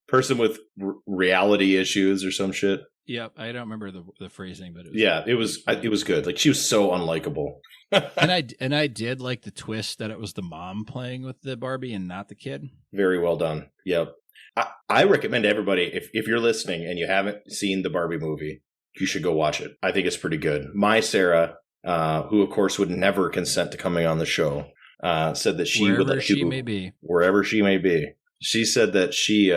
person with reality issues or some shit. Yep, I don't remember the phrasing, but it was good. Like, she was so unlikable. and I did like the twist that it was the mom playing with the Barbie and not the kid. Very well done. Yep. I recommend everybody, if you're listening and you haven't seen the Barbie movie, you should go watch it. I think it's pretty good. My Sarah, who of course would never consent to coming on the show, said that she would like to wherever she may be. She said that she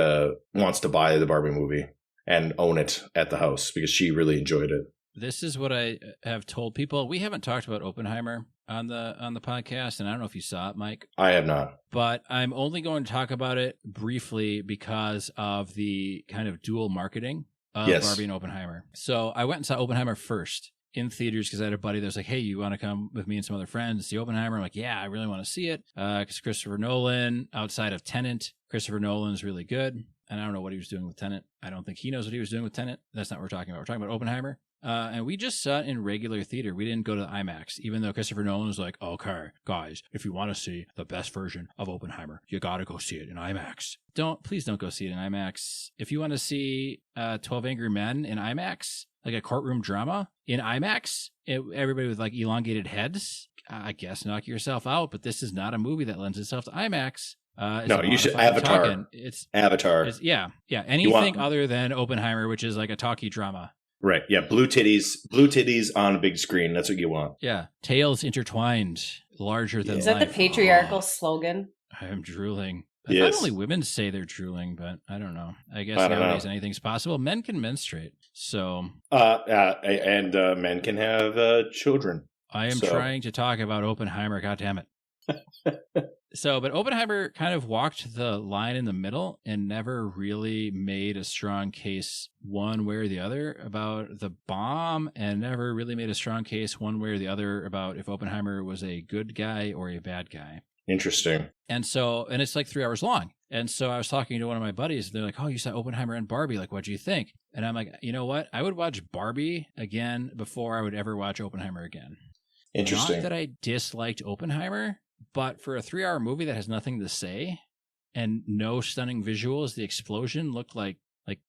wants to buy the Barbie movie and own it at the house because she really enjoyed it. This is what I have told people. We haven't talked about Oppenheimer on the podcast, and I don't know if you saw it, Mike. I have not. But I'm only going to talk about it briefly because of the kind of dual marketing of Barbie and Oppenheimer. So I went and saw Oppenheimer first in theaters because I had a buddy that was like, hey, you want to come with me and some other friends to see Oppenheimer? I'm like, yeah, I really want to see it because Christopher Nolan, outside of Tenet, Christopher Nolan's really good. And I don't know what he was doing with Tenet. I don't think he knows what he was doing with Tenet. That's not what we're talking about. We're talking about Oppenheimer. And we just saw it in regular theater. We didn't go to the IMAX, even though Christopher Nolan was like, okay, guys, if you want to see the best version of Oppenheimer, you got to go see it in IMAX. Please don't go see it in IMAX. If you want to see 12 Angry Men in IMAX, like a courtroom drama in IMAX, everybody with like elongated heads, I guess knock yourself out. But this is not a movie that lends itself to IMAX. No, you should Avatar. It's Avatar. Anything other than Oppenheimer, which is like a talkie drama. Right. Yeah. Blue titties on a big screen. That's what you want. Yeah. Tales intertwined, larger than life. Is that the patriarchal slogan? I'm drooling. Yes. Not only women say they're drooling, but I don't know. I guess nowadays anything's possible. Men can menstruate. So. And men can have children. I am trying to talk about Oppenheimer. God damn it. But Oppenheimer kind of walked the line in the middle and never really made a strong case one way or the other about the bomb, and never really made a strong case one way or the other about if Oppenheimer was a good guy or a bad guy. Interesting. And it's like 3 hours long. And so I was talking to one of my buddies, and they're like, oh, you saw Oppenheimer and Barbie. Like, what'd you think? And I'm like, you know what? I would watch Barbie again before I would ever watch Oppenheimer again. Interesting. Not that I disliked Oppenheimer, but for a 3-hour movie that has nothing to say and no stunning visuals, the explosion looked like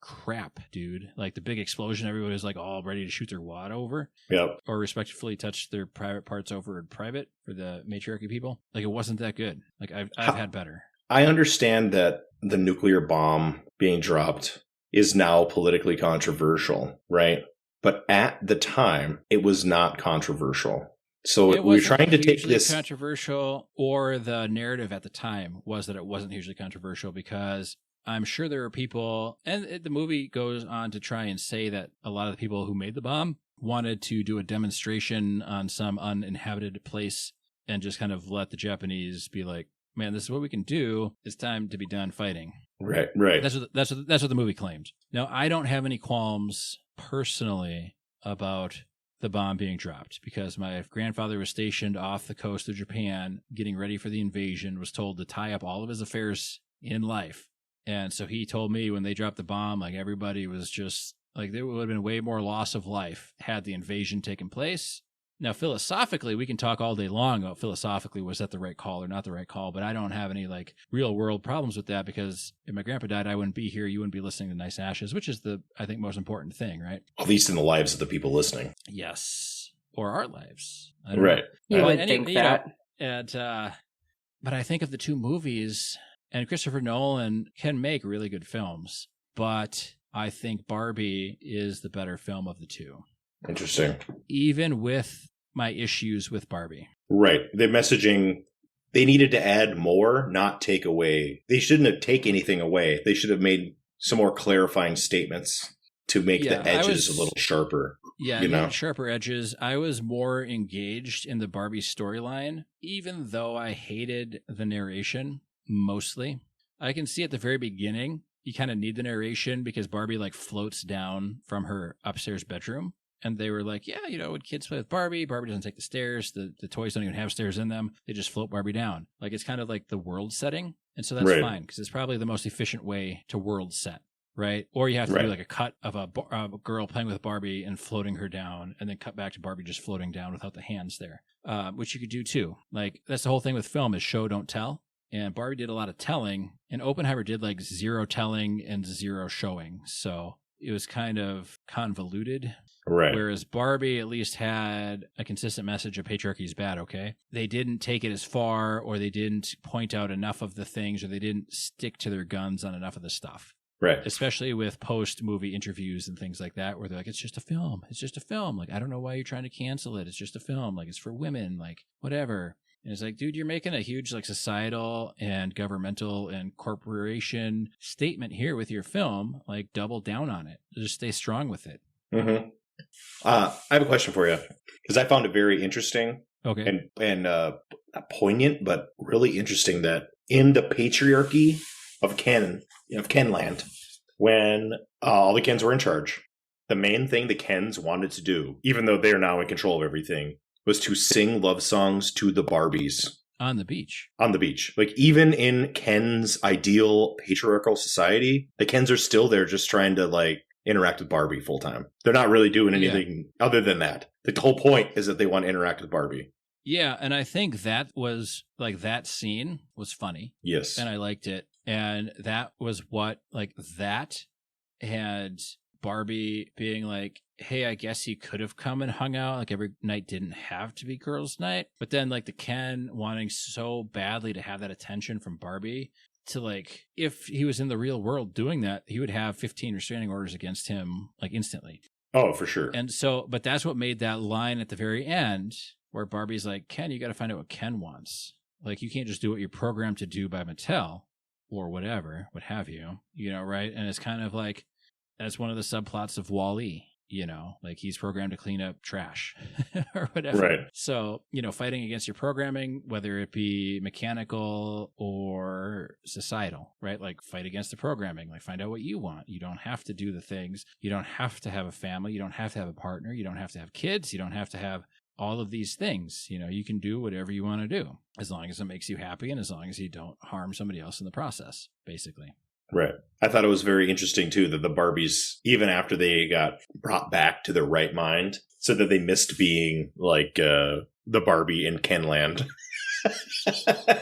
crap, dude. Like the big explosion, everybody was like all ready to shoot their wad over. Yep. Or respectfully touch their private parts over in private for the matriarchy people. Like, it wasn't that good. Like, I've had better. I understand that the nuclear bomb being dropped is now politically controversial, right? But at the time, it was not controversial. So we're trying to take this controversial, or the narrative at the time was that it wasn't hugely controversial, because I'm sure there were people, and the movie goes on to try and say that a lot of the people who made the bomb wanted to do a demonstration on some uninhabited place and just kind of let the Japanese be like, man, this is what we can do. It's time to be done fighting. Right. That's what the movie claimed. Now, I don't have any qualms personally about the bomb being dropped, because my grandfather was stationed off the coast of Japan getting ready for the invasion, was told to tie up all of his affairs in life. And so he told me when they dropped the bomb, like, everybody was just like, there would have been way more loss of life had the invasion taken place. Now, philosophically, we can talk all day long about philosophically, was that the right call or not the right call? But I don't have any like real world problems with that, because if my grandpa died, I wouldn't be here. You wouldn't be listening to Nice Ashes, which is I think, most important thing, right? At least in the lives of the people listening. Yes. Or our lives. Right. You would think that. And But I think of the two movies, and Christopher Nolan can make really good films, but I think Barbie is the better film of the two. Interesting. Even with my issues with Barbie. Right. The messaging, they needed to add more, not take away. They shouldn't have taken anything away. They should have made some more clarifying statements to make the edges a little sharper. Yeah, sharper edges. I was more engaged in the Barbie storyline, even though I hated the narration mostly. I can see at the very beginning, you kind of need the narration because Barbie like floats down from her upstairs bedroom. And they were like, yeah, when kids play with Barbie doesn't take the stairs. The toys don't even have stairs in them. They just float Barbie down. Like, it's kind of like the world setting. And so that's fine because it's probably the most efficient way to world set, right? Or you have to do like a cut of a girl playing with Barbie and floating her down and then cut back to Barbie just floating down without the hands there, which you could do too. Like, that's the whole thing with film is show, don't tell. And Barbie did a lot of telling, and Oppenheimer did like 0 telling and 0 showing. So it was kind of convoluted. Right. Whereas Barbie at least had a consistent message of patriarchy is bad, okay? They didn't take it as far, or they didn't point out enough of the things, or they didn't stick to their guns on enough of the stuff. Right. Especially with post-movie interviews and things like that, where they're like, it's just a film. It's just a film. Like, I don't know why you're trying to cancel it. It's just a film. Like, it's for women. Like, whatever. And it's like, dude, you're making a huge like societal and governmental and corporation statement here with your film. Like, double down on it. Just stay strong with it. Mm-hmm. I have a question for you because I found it very interesting. Okay. And poignant, but really interesting that in the patriarchy of Kenland, when all the Kens were in charge, the main thing the Kens wanted to do, even though they're now in control of everything, was to sing love songs to the Barbies. On the beach. On the beach. Like, even in Ken's ideal patriarchal society, the Kens are still there just trying to, like, interact with Barbie full time. They're not really doing anything other than that. The whole point is that they want to interact with Barbie. Yeah, and I think that was, like, that scene was funny. Yes. And I liked it. And that was what, like, that had Barbie being like, hey, I guess he could have come and hung out. Like, every night didn't have to be girls' night. But then, like, the Ken wanting so badly to have that attention from Barbie to, like, if he was in the real world doing that, he would have 15 restraining orders against him, like, instantly. Oh, for sure. And so, but that's what made that line at the very end where Barbie's like, Ken, you got to find out what Ken wants. Like, you can't just do what you're programmed to do by Mattel or whatever, what have you, right? And it's kind of like, that's one of the subplots of Wall-E. Like, he's programmed to clean up trash or whatever. Right. So, fighting against your programming, whether it be mechanical or societal, right? Like, fight against the programming, like, find out what you want. You don't have to do the things. You don't have to have a family. You don't have to have a partner. You don't have to have kids. You don't have to have all of these things. You can do whatever you want to do as long as it makes you happy and as long as you don't harm somebody else in the process, basically. Right. I thought it was very interesting, too, that the Barbies, even after they got brought back to their right mind, so that they missed being like the Barbie in Kenland.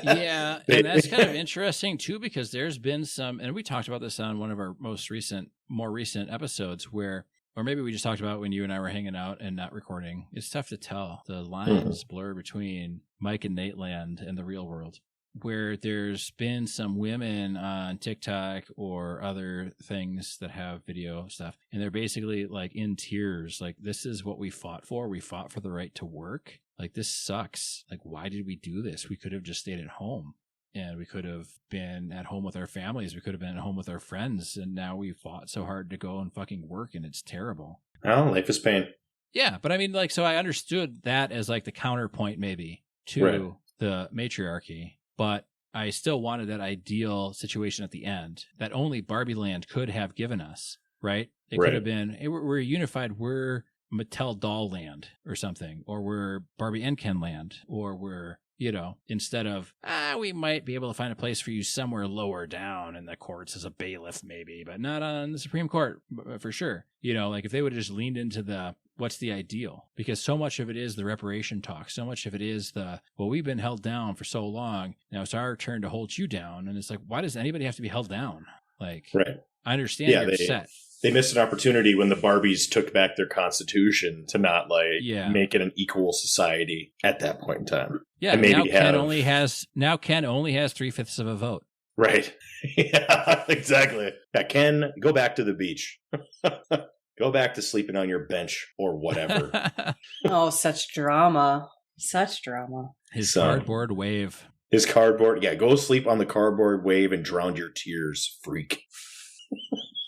Yeah. And that's kind of interesting, too, because there's been some, and we talked about this on one of our more recent episodes or maybe we just talked about when you and I were hanging out and not recording. It's tough to tell. The lines blur between Mike and Nate Land and the real world, where there's been some women on TikTok or other things that have video stuff, and they're basically like in tears, like, this is what we fought for. We fought for the right to work. Like, this sucks. Like, why did we do this? We could have just stayed at home. And we could have been at home with our families. We could have been at home with our friends. And now we fought so hard to go and fucking work, and it's terrible. Oh, life is pain. Yeah, but I mean, like, so I understood that as like the counterpoint maybe to the matriarchy, but I still wanted that ideal situation at the end that only Barbie Land could have given us, right? It could have been, hey, we're unified, we're Mattel Doll Land or something, or we're Barbie and Ken Land, or we're, instead of, we might be able to find a place for you somewhere lower down in the courts as a bailiff maybe, but not on the Supreme Court for sure. Like, if they would have just leaned into what's the ideal? Because so much of it is the reparation talk. So much of it is we've been held down for so long. Now it's our turn to hold you down. And it's like, why does anybody have to be held down? Like, I understand you're upset, They missed an opportunity when the Barbies took back their constitution to not make it an equal society at that point in time. Yeah, and maybe Ken only has 3/5 of a vote. Right. Yeah, exactly. Yeah, Ken, go back to the beach. Go back to sleeping on your bench or whatever. Oh, such drama. Such drama. His cardboard wave. His cardboard. Yeah, go sleep on the cardboard wave and drown your tears, freak.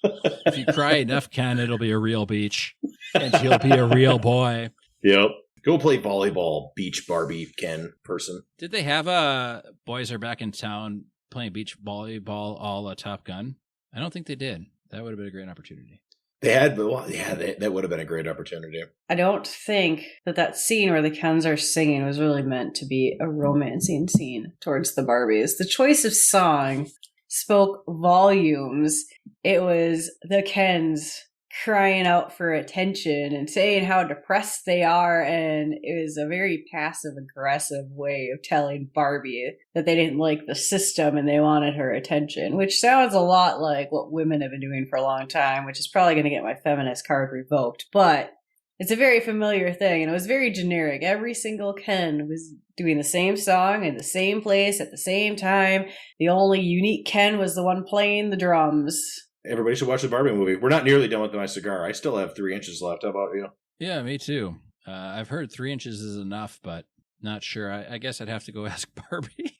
If you cry enough, Ken, it'll be a real beach. And he'll be a real boy. Yep. Go play volleyball, beach Barbie Ken person. Did they have Boys Are Back in Town playing beach volleyball all Top Gun? I don't think they did. That would have been a great opportunity. They had, but that would have been a great opportunity. I don't think that scene where the Kens are singing was really meant to be a romancing scene towards the Barbies. The choice of song spoke volumes. It was the Kens crying out for attention and saying how depressed they are, and it was a very passive-aggressive way of telling Barbie that they didn't like the system and they wanted her attention, which sounds a lot like what women have been doing for a long time, which is probably going to get my feminist card revoked, but it's a very familiar thing, and it was very generic. Every single Ken was doing the same song in the same place at the same time. The only unique Ken was the one playing the drums. Everybody should watch the Barbie movie. We're not nearly done with my cigar. I still have 3 inches left. How about you? Yeah, me too. I've heard 3 inches is enough, but not sure. I guess I'd have to go ask Barbie.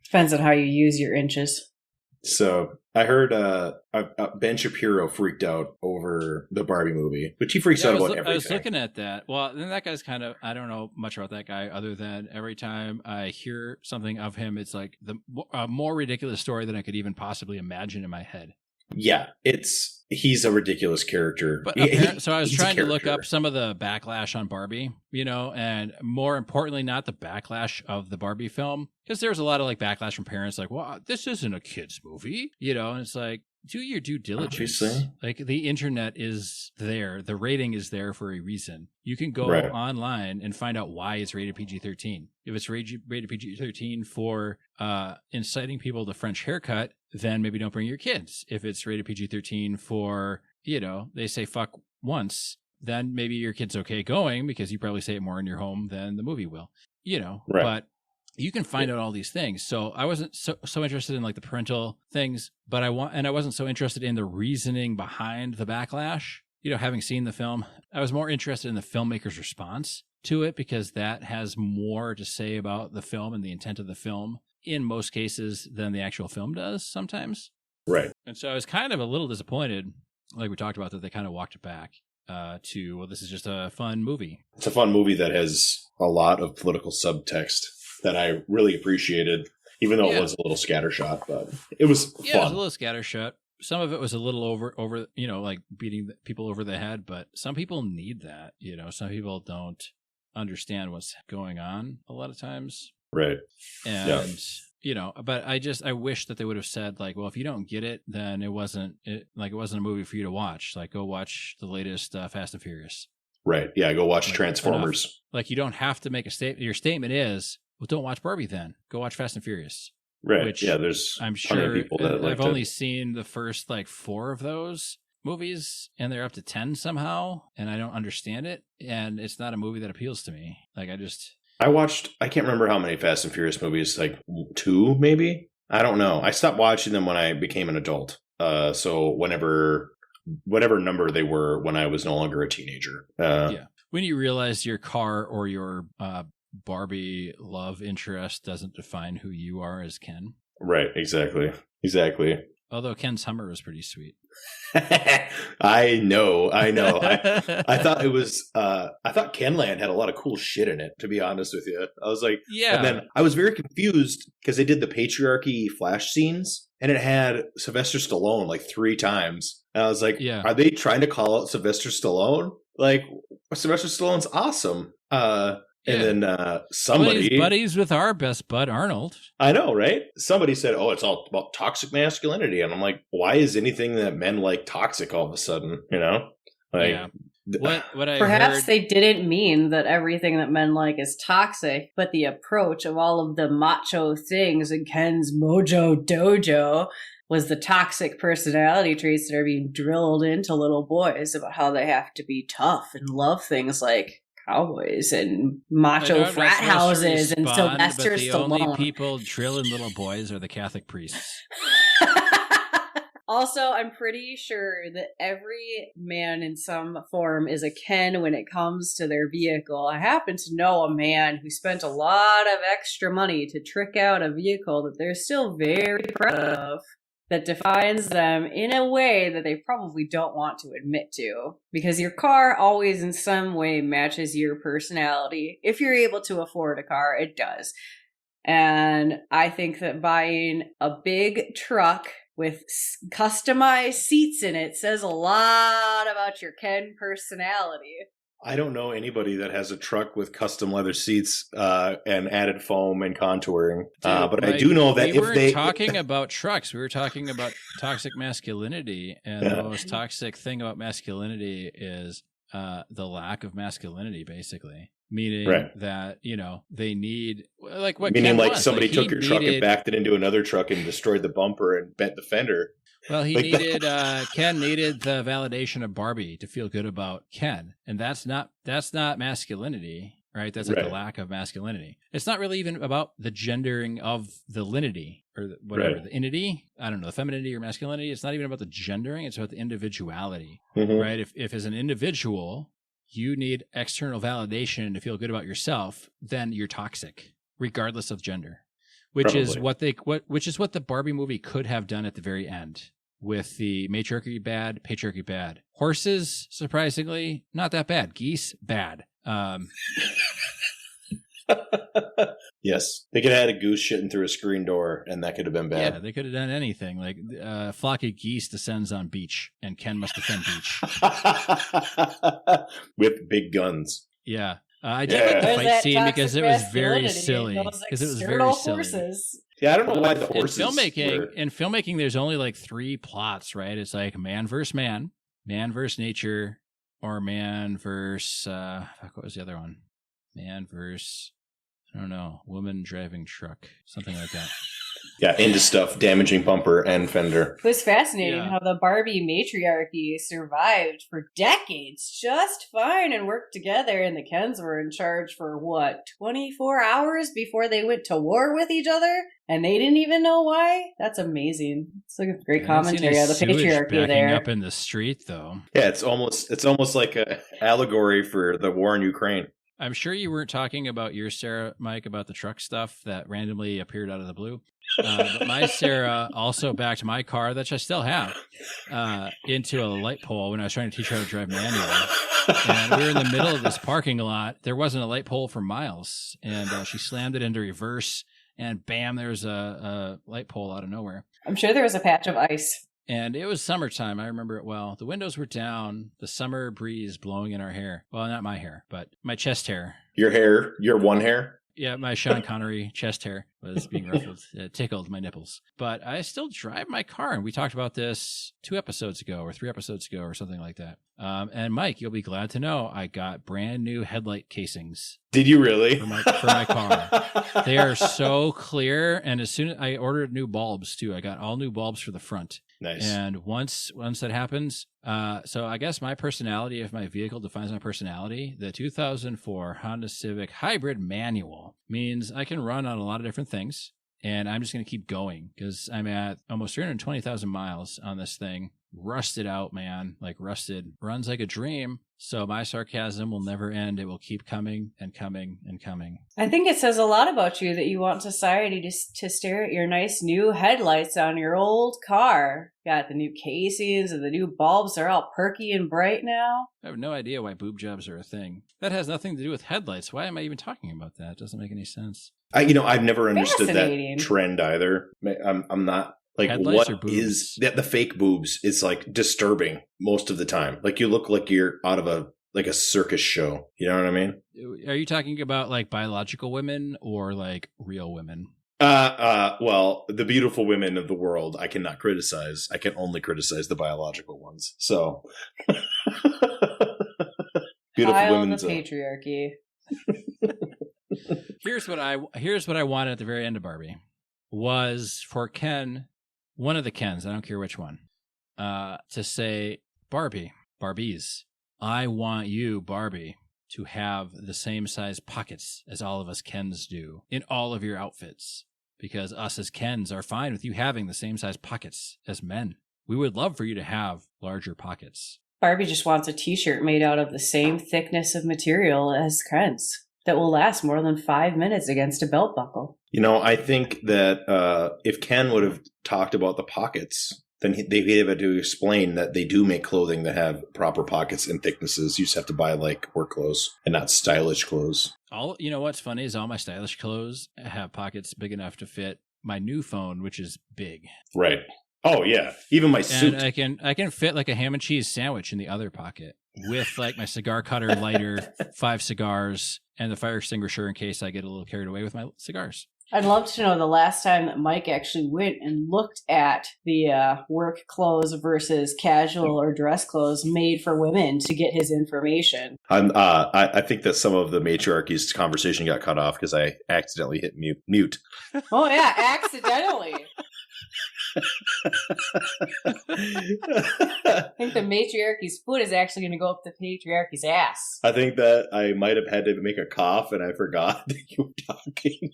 Depends on how you use your inches. So I heard Ben Shapiro freaked out over the Barbie movie, but he freaks out about everything. I was looking at that. Well, then that guy's kind of, I don't know much about that guy other than every time I hear something of him, it's like a more ridiculous story than I could even possibly imagine in my head. Yeah, he's a ridiculous character. But so I was trying to look up some of the backlash on Barbie, and more importantly, not the backlash of the Barbie film, because there's a lot of backlash from parents like, well, this isn't a kid's movie, and it's like, do your due diligence. Obviously. The internet is there. The rating is there for a reason. You can go online and find out why it's rated PG-13. If it's rated PG-13 for inciting people to French haircut, then maybe don't bring your kids. If it's rated PG-13 for, they say fuck once, then maybe your kid's okay going because you probably say it more in your home than the movie will, But you can find out all these things. So I wasn't so interested in the parental things, but I wasn't so interested in the reasoning behind the backlash. Having seen the film, I was more interested in the filmmaker's response to it because that has more to say about the film and the intent of the film in most cases than the actual film does sometimes. Right. And so I was kind of a little disappointed, like we talked about, that they kind of walked it back to, well, this is just a fun movie. It's a fun movie that has a lot of political subtext that I really appreciated, even though it was a little scattershot, but it was fun. Yeah, it was a little scattershot. Some of it was a little over, beating people over the head, but some people need that, some people don't understand what's going on a lot of times. Right. And, but I wish that they would have said well, if you don't get it, then it wasn't a movie for you to watch. Go watch the latest Fast and Furious. Right. Yeah. Go watch Transformers. You don't have to make a statement. Your statement is, well, don't watch Barbie then. Go watch Fast and Furious. Right. Which there's I'm sure people that I've only seen the first 4 of those movies, and they're up to 10 somehow, and I don't understand it, and it's not a movie that appeals to me. I can't remember how many Fast and Furious movies, 2 maybe? I don't know. I stopped watching them when I became an adult. So whatever number they were when I was no longer a teenager. When you realize your car or your Barbie love interest doesn't define who you are as Ken. Right, exactly. Although Ken's Hummer was pretty sweet. I know. I thought it was, I thought Kenland had a lot of cool shit in it, to be honest with you. I was like, yeah. And then I was very confused because they did the patriarchy flash scenes and it had Sylvester Stallone 3 times. And I was like, Are they trying to call out Sylvester Stallone? Sylvester Stallone's awesome. And then somebody... buddies with our best bud, Arnold. I know, right? Somebody said, it's all about toxic masculinity. And I'm like, why is anything that men like toxic all of a sudden, What I Perhaps heard... they didn't mean that everything that men like is toxic, but the approach of all of the macho things in Ken's Mojo Dojo was the toxic personality traits that are being drilled into little boys about how they have to be tough and love things like cowboys and macho frat houses and Sylvester Stallone. The only people drilling little boys are the Catholic priests. Also, I'm pretty sure that every man in some form is a Ken when it comes to their vehicle. I happen to know a man who spent a lot of extra money to trick out a vehicle that they're still very proud of, that defines them in a way that they probably don't want to admit to. Because your car always in some way matches your personality. If you're able to afford a car, it does. And I think that buying a big truck with customized seats in it says a lot about your Ken personality. I don't know anybody that has a truck with custom leather seats and added foam and contouring. But I do know that we weren't talking about trucks. We were talking about toxic masculinity. And the most toxic thing about masculinity is the lack of masculinity, basically. Meaning that, they need, like what meaning Ken like was. somebody took your truck and backed it into another truck and destroyed the bumper and bent the fender. Well, Ken needed the validation of Barbie to feel good about Ken. And that's not masculinity, right? That's like the lack of masculinity. It's not really even about the gendering of the linity or whatever, the inity. I don't know, the femininity or masculinity. It's not even about the gendering. It's about the individuality, right? If as an individual, you need external validation to feel good about yourself, then you're toxic, regardless of gender. Which is what the Barbie movie could have done at the very end, with the matriarchy bad, patriarchy bad. Horses, surprisingly, not that bad. Geese, bad. Yes, they could have had a goose shitting through a screen door, and that could have been bad. Yeah, they could have done anything. Like a flock of geese descends on beach, and Ken must defend beach with big guns. Yeah, I did like the fight scene because it was very silly. Because it was very silly. Horses. Yeah, I don't know why the horses. In filmmaking, there's only like 3 plots, right? It's like man versus man versus nature, or man versus what was the other one? Man versus, I don't know, woman driving truck, something like that. Yeah, into stuff, damaging bumper and fender. It was fascinating how the Barbie matriarchy survived for decades just fine and worked together, and the Kens were in charge for, 24 hours before they went to war with each other? And they didn't even know why? That's amazing. It's like a great commentary on the patriarchy there. Up in the street, though. Yeah, it's almost like an allegory for the war in Ukraine. I'm sure you weren't talking about your Sarah, Mike, about the truck stuff that randomly appeared out of the blue. But my Sarah also backed my car, that I still have, into a light pole when I was trying to teach her how to drive manual. And we were in the middle of this parking lot. There wasn't a light pole for miles. And she slammed it into reverse, and bam, there's a light pole out of nowhere. I'm sure there was a patch of ice. And it was summertime. I remember it well. The windows were down, the summer breeze blowing in our hair. Well, not my hair, but my chest hair. Your hair? Your one hair? Yeah, my Sean Connery chest hair was being ruffled. It tickled my nipples. But I still drive my car. And we talked about this 2 episodes ago or 3 episodes ago or something like that. And Mike, you'll be glad to know I got brand new headlight casings. Did you really? For my car. They are so clear. And as soon as I ordered new bulbs too, I got all new bulbs for the front. Nice. And once that happens, so I guess my personality, if my vehicle defines my personality, the 2004 Honda Civic Hybrid Manual means I can run on a lot of different things. And I'm just going to keep going because I'm at almost 320,000 miles on this thing. Rusted out, man. Like rusted. Runs like a dream. So my sarcasm will never end. It will keep coming and coming and coming. I think it says a lot about you that you want society to stare at your nice new headlights on your old car. Got the new casings and the new bulbs are all perky and bright now. I have no idea why boob jobs are a thing. That has nothing to do with headlights. Why am I even talking about that? It doesn't make any sense. I've never understood that trend either. I'm not like, headlights what is that? The fake boobs is like disturbing most of the time. Like you look like you're out of a circus show. You know what I mean? Are you talking about like biological women or like real women? Well, the beautiful women of the world, I cannot criticize. I can only criticize the biological ones. So, beautiful women. The patriarchy. Here's what I wanted at the very end of Barbie was for Ken one of the Kens, I don't care which one, to say, Barbies, I want you, Barbie, to have the same size pockets as all of us Kens do in all of your outfits, because us as Kens are fine with you having the same size pockets as men. We would love for you to have larger pockets. Barbie just wants a t-shirt made out of the same thickness of material as Ken's that will last more than 5 minutes against a belt buckle. I think that if Ken would have talked about the pockets, then they'd have to explain that they do make clothing that have proper pockets and thicknesses. You just have to buy like work clothes and not stylish clothes. What's funny is all my stylish clothes have pockets big enough to fit my new phone, which is big. Right. Oh yeah. Even my suit. And I can fit like a ham and cheese sandwich in the other pocket with like my cigar cutter, lighter, 5 cigars, and the fire extinguisher in case I get a little carried away with my cigars. I'd love to know the last time that Mike actually went and looked at the work clothes versus casual or dress clothes made for women to get his information. I think that some of the matriarchy's conversation got cut off because I accidentally hit mute. Oh yeah, accidentally. I think the matriarchy's foot is actually going to go up the patriarchy's ass. I think that I might have had to make a cough and I forgot that you were talking.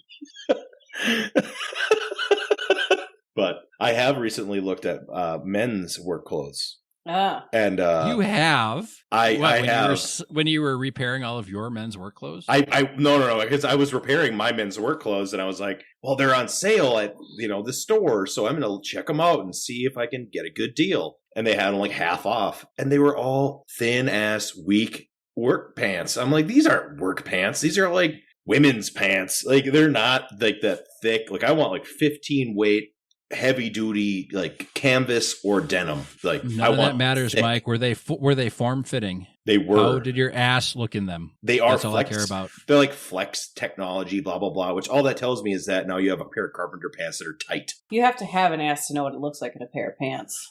But I have recently looked at men's work clothes. And you have? I have. When you were repairing all of your men's work clothes? No, because I was repairing my men's work clothes and I was like, well, they're on sale at the store, so I'm gonna check them out and see if I can get a good deal. And they had them like half off, and they were all thin ass, weak work pants. I'm like, these aren't work pants. These are like women's pants. Like they're not like that thick. Like I want like 15 weight. Heavy duty like canvas or denim. Like none of that matters, thick. Mike. Were they form fitting? They were. How did your ass look in them? They are. That's flex. All I care about. They're like flex technology, blah blah blah. Which all that tells me is that now you have a pair of carpenter pants that are tight. You have to have an ass to know what it looks like in a pair of pants.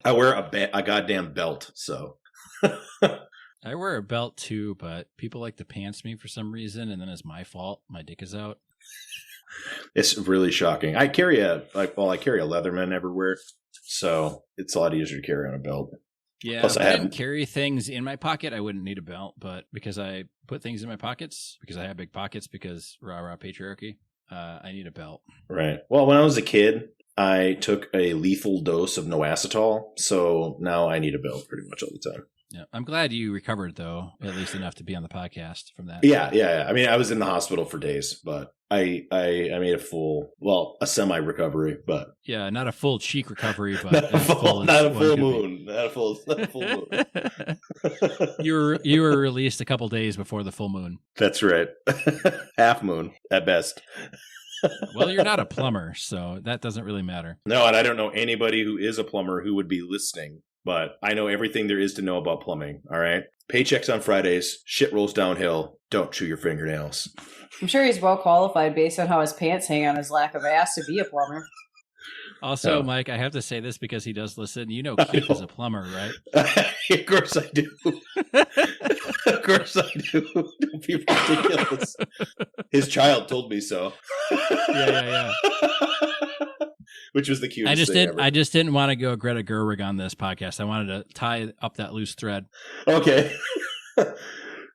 I wear a goddamn belt, so. I wear a belt too, but people like to pants me for some reason, and then it's my fault. My dick is out. It's really shocking. I carry a Leatherman everywhere, so it's a lot easier to carry on a belt. Yeah, plus if I didn't carry things in my pocket, I wouldn't need a belt. But because I put things in my pockets, because I have big pockets, because rah patriarchy, I need a belt. Right. Well, when I was a kid, I took a lethal dose of noacetol, so now I need a belt pretty much all the time. Yeah, I'm glad you recovered, though, at least enough to be on the podcast from that. Yeah. I mean, I was in the hospital for days, but I made a semi-recovery, but... Yeah, not a full cheek recovery, but... not a full moon. Not a full moon. You were released a couple days before the full moon. That's right. Half moon, at best. Well, you're not a plumber, so that doesn't really matter. No, and I don't know anybody who is a plumber who would be listening. But I know everything there is to know about plumbing, all right? Paychecks on Fridays, shit rolls downhill, don't chew your fingernails. I'm sure he's well qualified based on how his pants hang on his lack of ass to be a plumber. Also, Mike, I have to say this because he does listen. You know Keith is a plumber, right? Of course I do. Of course I do. Don't be ridiculous. His child told me so. Yeah. Which was the cutest thing ever. I just didn't want to go Greta Gerwig on this podcast. I wanted to tie up that loose thread. Okay.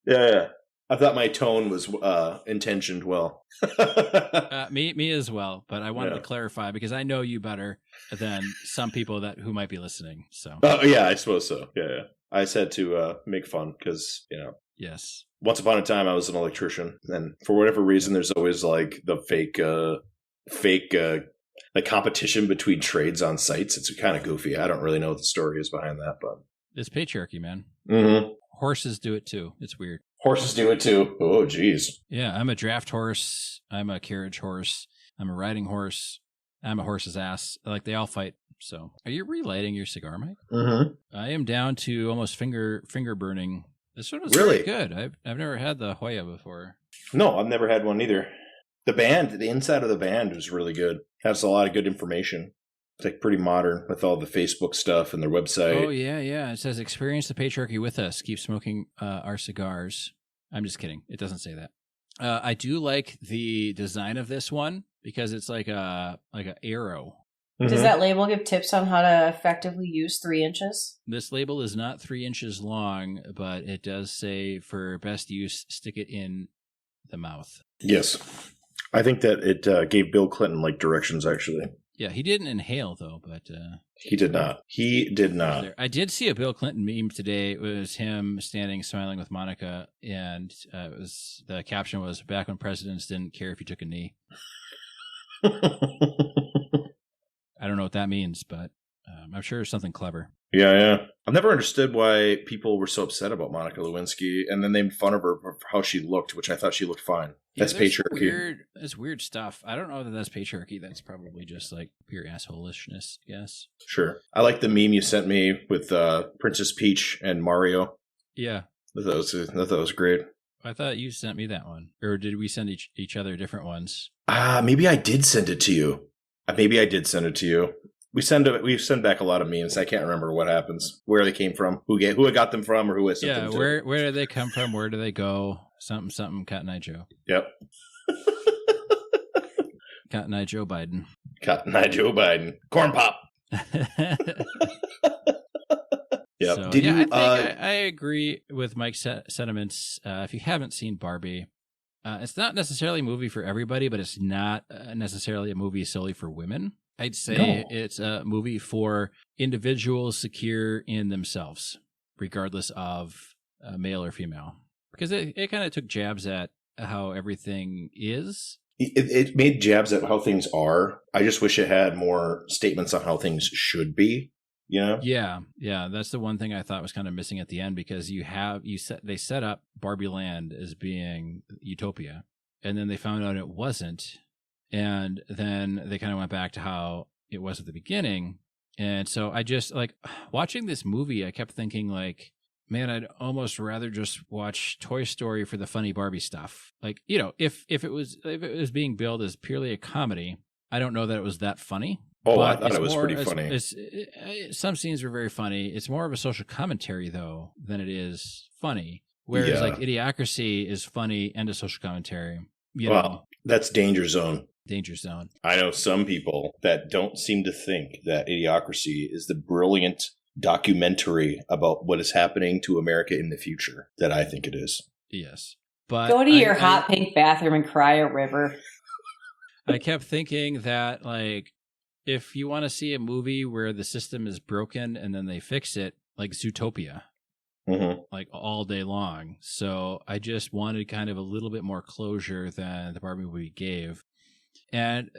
Yeah. I thought my tone was intentioned well. Me as well, but I wanted to clarify because I know you better than some people who might be listening. So. Oh yeah, I suppose so. Yeah. I said to make fun because Yes. Once upon a time, I was an electrician, and for whatever reason, there's always like the fake like competition between trades on sites. It's kind of goofy. I don't really know what the story is behind that, but it's patriarchy, man. Mm-hmm. Horses do it too. It's weird. Horses do it too. Oh, geez. Yeah, I'm a draft horse. I'm a carriage horse. I'm a riding horse. I'm a horse's ass. Like they all fight. So, are you relighting your cigar, Mike? Mm-hmm. I am down to almost finger burning. This one was really good. I've never had the Joya before. No, I've never had one either. The inside of the band was really good. Has a lot of good information. It's like pretty modern with all the Facebook stuff and their website. Oh, yeah. It says, experience the patriarchy with us. Keep smoking our cigars. I'm just kidding. It doesn't say that. I do like the design of this one. because it's like a arrow. Does that label give tips on how to effectively use 3 inches? This label is not 3 inches long, but it does say for best use, stick it in the mouth. Yes. I think that it gave Bill Clinton like directions, actually. Yeah, he didn't inhale, though, but... he did not. He did not. I did see a Bill Clinton meme today. It was him standing, smiling with Monica, and the caption was, back when presidents didn't care if you took a knee. I don't know what that means, but I'm sure it's something clever. Yeah. I've never understood why people were so upset about Monica Lewinsky, and then they made fun of her for how she looked, which I thought she looked fine. Yeah, that's patriarchy. That's weird stuff. I don't know that that's patriarchy. That's probably just like pure assholishness, I guess. Sure. I like the meme you sent me with Princess Peach and Mario. Yeah. I thought that was great. I thought you sent me that one. Or did we send each other different ones? Maybe I did send it to you. We send back a lot of memes. I can't remember what happens, where they came from, who I got them from, or who I sent them to. Where do they come from? Where do they go? Something. Cotton Eye Joe. Yep. Cotton Eye Joe Biden. Cotton Eye Joe Biden. Corn Pop. Yep. So, I agree with Mike's sentiments. If you haven't seen Barbie, it's not necessarily a movie for everybody, but it's not necessarily a movie solely for women. I'd say it's a movie for individuals secure in themselves, regardless of male or female. Because it kind of took jabs at how everything is. It made jabs at how things are. I just wish it had more statements on how things should be. You know? Yeah. That's the one thing I thought was kind of missing at the end, because they set up Barbie Land as being utopia, and then they found out it wasn't, and then they kind of went back to how it was at the beginning. And so I just like watching this movie. I kept thinking like, man, I'd almost rather just watch Toy Story for the funny Barbie stuff. Like, you know, if it was being billed as purely a comedy, I don't know that it was that funny. Oh, I thought it was pretty funny. Some scenes were very funny. It's more of a social commentary, though, than it is funny. Whereas, like, Idiocracy is funny and a social commentary. You know? That's Danger Zone. Danger Zone. I know some people that don't seem to think that Idiocracy is the brilliant documentary about what is happening to America in the future that I think it is. Yes. But go to your hot pink bathroom and cry a river. I kept thinking that, like, if you want to see a movie where the system is broken and then they fix it, like Zootopia, like all day long. So I just wanted kind of a little bit more closure than the Barbie movie gave. And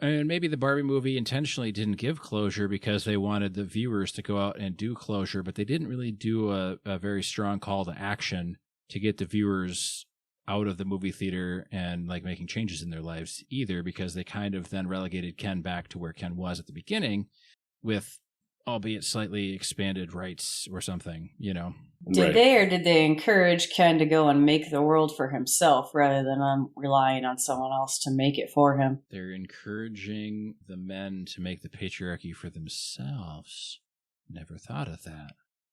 maybe the Barbie movie intentionally didn't give closure because they wanted the viewers to go out and do closure, but they didn't really do a very strong call to action to get the viewers out of the movie theater and like making changes in their lives either, because they kind of then relegated Ken back to where Ken was at the beginning with albeit slightly expanded rights or something, you know. Did they encourage Ken to go and make the world for himself rather than relying on someone else to make it for him? They're encouraging the men to make the patriarchy for themselves. Never thought of that.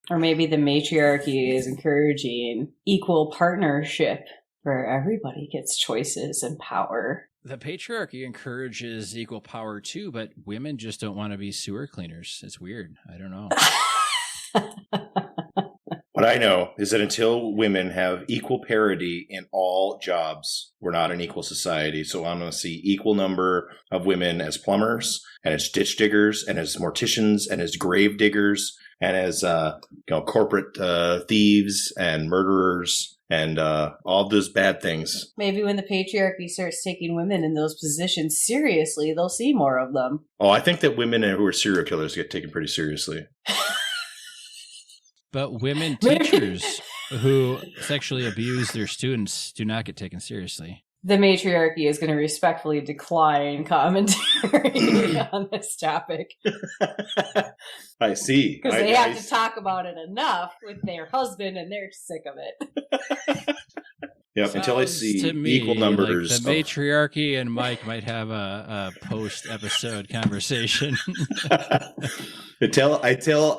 Or maybe the matriarchy is encouraging equal partnership where everybody gets choices and power. The patriarchy encourages equal power too, but women just don't want to be sewer cleaners. It's weird. I don't know. What I know is that until women have equal parity in all jobs, we're not an equal society. So I'm going to see equal number of women as plumbers and as ditch diggers and as morticians and as grave diggers and as corporate thieves and murderers and all those bad things. Maybe when the patriarchy starts taking women in those positions seriously, they'll see more of them. Oh, I think that women who are serial killers get taken pretty seriously. But women teachers who sexually abuse their students do not get taken seriously. The matriarchy is going to respectfully decline commentary on this topic. I see. Because they have to talk about it enough with their husband and they're sick of it. Yep, until I see equal numbers. Like the matriarchy and Mike might have a post-episode conversation. Until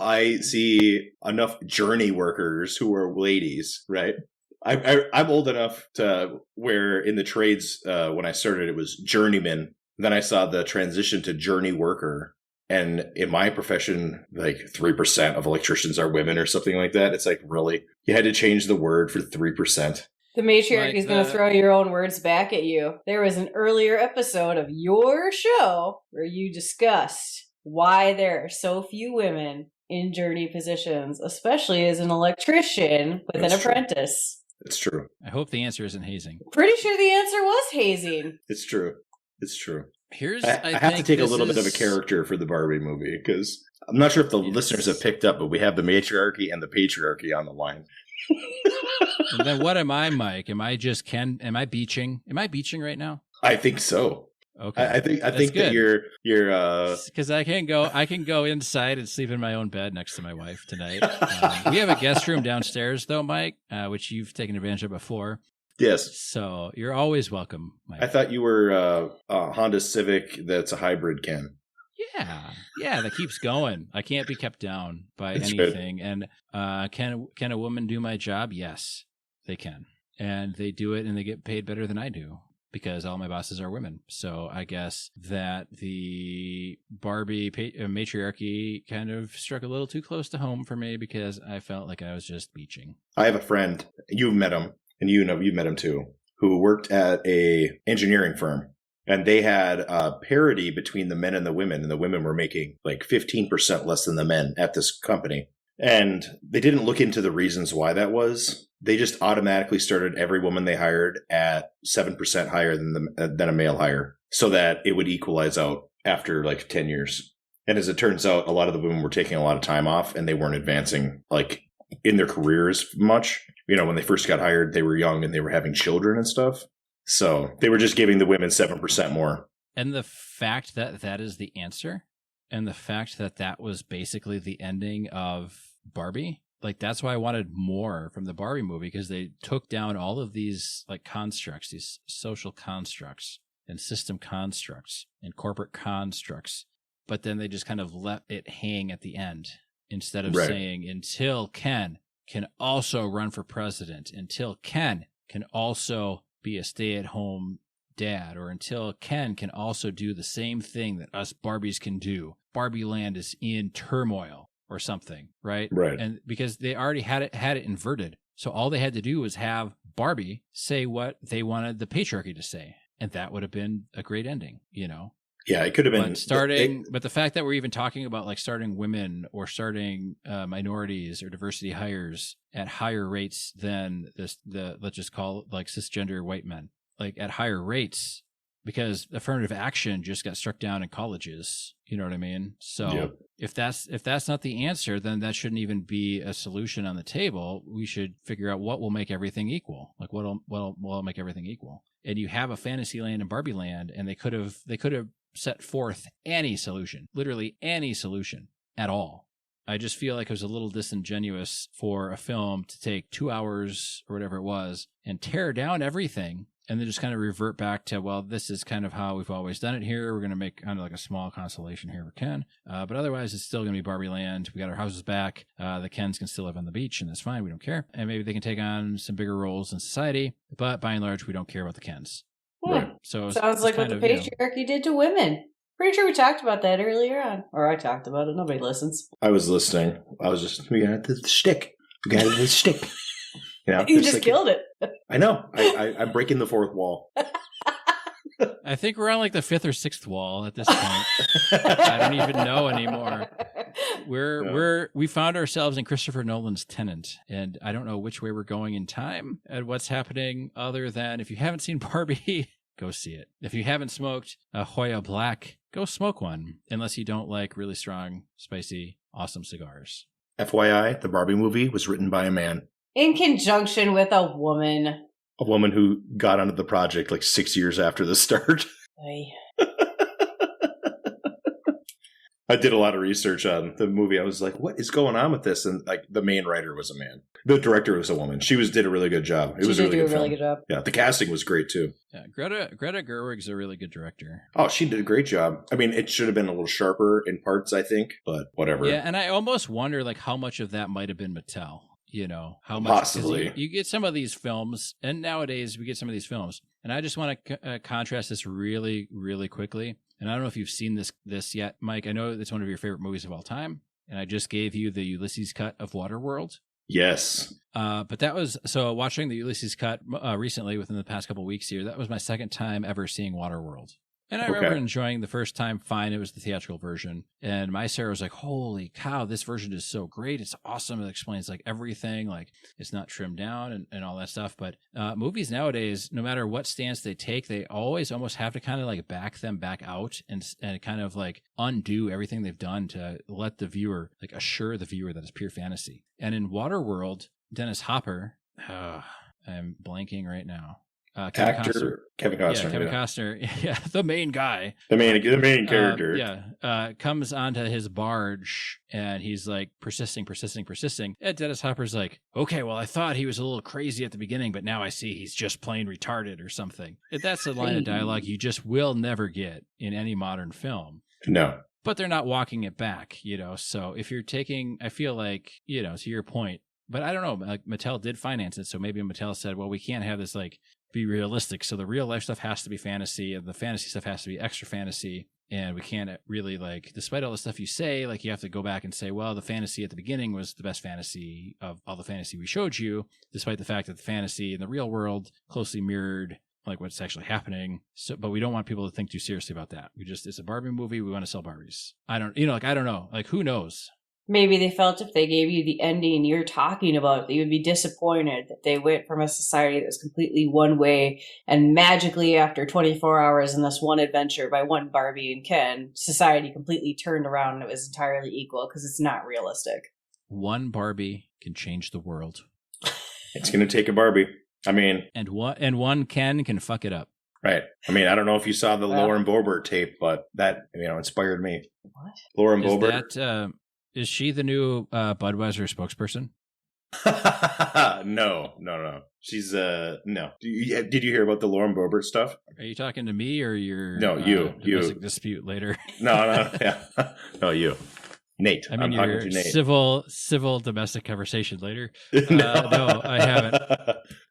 I see enough journey workers who are ladies, right? I'm old enough to where in the trades when I started it was journeyman Then I saw the transition to journey worker. And in my profession, like 3% of electricians are women or something like that. It's like, really? You had to change the word for 3%? The matriarchy is going to throw your own words back at you. There was an earlier episode of your show where you discussed why there are so few women in journey positions, especially as an electrician with an apprentice. It's true. I hope the answer isn't hazing. Pretty sure the answer was hazing. It's true. It's true. I have to take a little bit of a character for the Barbie movie because I'm not sure if the listeners have picked up, but we have the matriarchy and the patriarchy on the line. And then what am I, Mike? Am I just Ken? Am I beaching? Am I beaching right now? I think so. Okay. I think that you're because I can go inside and sleep in my own bed next to my wife tonight. We have a guest room downstairs though, Mike, which you've taken advantage of before. Yes. So you're always welcome, Mike. I thought you were a Honda Civic that's a hybrid, Ken. Yeah, that keeps going. I can't be kept down by anything. Good. And can a woman do my job? Yes, they can. And they do it and they get paid better than I do because all my bosses are women. So I guess that the Barbie matriarchy kind of struck a little too close to home for me because I felt like I was just beaching. I have a friend, you've met him. And you've met him too, who worked at a engineering firm. And they had a parity between the men and the women were making like 15% less than the men at this company. And they didn't look into the reasons why that was. They just automatically started every woman they hired at 7% higher than a male hire so that it would equalize out after like 10 years. And as it turns out, a lot of the women were taking a lot of time off and they weren't advancing like in their careers much. When they first got hired, they were young and they were having children and stuff. So they were just giving the women 7% more. And the fact that that is the answer and the fact that that was basically the ending of Barbie, like that's why I wanted more from the Barbie movie because they took down all of these like constructs, these social constructs and system constructs and corporate constructs. But then they just kind of let it hang at the end. Instead of saying, until Ken can also run for president, until Ken can also be a stay-at-home dad, or until Ken can also do the same thing that us Barbies can do. Barbie Land is in turmoil or something, right? Right. And because they already had it inverted. So all they had to do was have Barbie say what they wanted the patriarchy to say. And that would have been a great ending, Yeah, it could have been but the fact that we're even talking about like starting women or starting minorities or diversity hires at higher rates than let's just call it like cisgender white men, like at higher rates because affirmative action just got struck down in colleges. You know what I mean? So if that's not the answer, then that shouldn't even be a solution on the table. We should figure out what will make everything equal. Like what'll make everything equal. And you have a Fantasyland and Barbie Land, and they could have set forth any solution, literally any solution at all. I just feel like it was a little disingenuous for a film to take 2 hours or whatever it was and tear down everything and then just kind of revert back to, well, this is kind of how we've always done it here. We're going to make kind of like a small constellation here for Ken. But otherwise, it's still going to be Barbie Land. We got our houses back. The Kens can still live on the beach, and that's fine. We don't care. And maybe they can take on some bigger roles in society. But by and large, we don't care about the Kens. Right. So sounds like what the patriarchy did to women. Pretty sure we talked about that earlier on. Or I talked about it. Nobody listens. I was listening. I was just, we got the shtick. We got the shtick. You just killed it. I know. I'm breaking the fourth wall. I think we're on like the fifth or sixth wall at this point. I don't even know anymore. We found ourselves in Christopher Nolan's Tenet, and I don't know which way we're going in time and what's happening other than if you haven't seen Barbie, go see it. If you haven't smoked a Joya Black, go smoke one, unless you don't like really strong, spicy, awesome cigars. FYI, the Barbie movie was written by a man. In conjunction with a woman. A woman who got onto the project like 6 years after the start. I did a lot of research on the movie. I was like, what is going on with this? And like the main writer was a man. The director was a woman. She did a really good job. It was a really good job. Yeah, the casting was great too. Yeah, Greta Gerwig's a really good director. Oh, she did a great job. I mean, it should have been a little sharper in parts, I think, but whatever. Yeah, and I almost wonder like how much of that might have been Mattel. How much possibly you get some of these films, and nowadays we get some of these films, And I just want to contrast this really, really quickly. And I don't know if you've seen this yet, Mike. I know it's one of your favorite movies of all time. And I just gave you the Ulysses cut of Waterworld. Yes. But that was, so watching the Ulysses cut recently within the past couple of weeks here, that was my second time ever seeing Waterworld. And I remember enjoying the first time, fine, it was the theatrical version. And my Sarah was like, holy cow, this version is so great. It's awesome. It explains like everything, like it's not trimmed down and all that stuff. But movies nowadays, no matter what stance they take, they always almost have to kind of like back them back out and kind of like undo everything they've done to let the viewer, like assure the viewer that it's pure fantasy. And in Waterworld, Dennis Hopper, I'm blanking right now. Kevin Costner. Yeah, Kevin Costner. Yeah, the main guy. The main character. Comes onto his barge and he's like persisting. And Dennis Hopper's like, okay, well, I thought he was a little crazy at the beginning, but now I see he's just plain retarded or something. That's a line of dialogue you just will never get in any modern film. No. But they're not walking it back, So if you're taking, I feel like, to your point, but I don't know, like Mattel did finance it. So maybe Mattel said, well, we can't have this like be realistic. So the real life stuff has to be fantasy and the fantasy stuff has to be extra fantasy. And we can't really like, despite all the stuff you say, like you have to go back and say, well, the fantasy at the beginning was the best fantasy of all the fantasy we showed you, despite the fact that the fantasy in the real world closely mirrored like what's actually happening. So, but we don't want people to think too seriously about that. It's a Barbie movie. We want to sell Barbies. I don't know. Like who knows? Maybe they felt if they gave you the ending you're talking about, that you would be disappointed that they went from a society that was completely one way and magically after 24 hours in this one adventure by one Barbie and Ken, society completely turned around and it was entirely equal because it's not realistic. One Barbie can change the world. It's going to take a Barbie. I mean... And one Ken can fuck it up. Right. I mean, I don't know if you saw the Lauren Boebert tape, but that, inspired me. What? Lauren Boebert. Is she the new Budweiser spokesperson? No. She's no. Did you hear about the Lauren Boebert stuff? Are you talking to me or your you dispute later? No, yeah, no, you, Nate. I mean, your Nate. civil domestic conversation later. No, I haven't.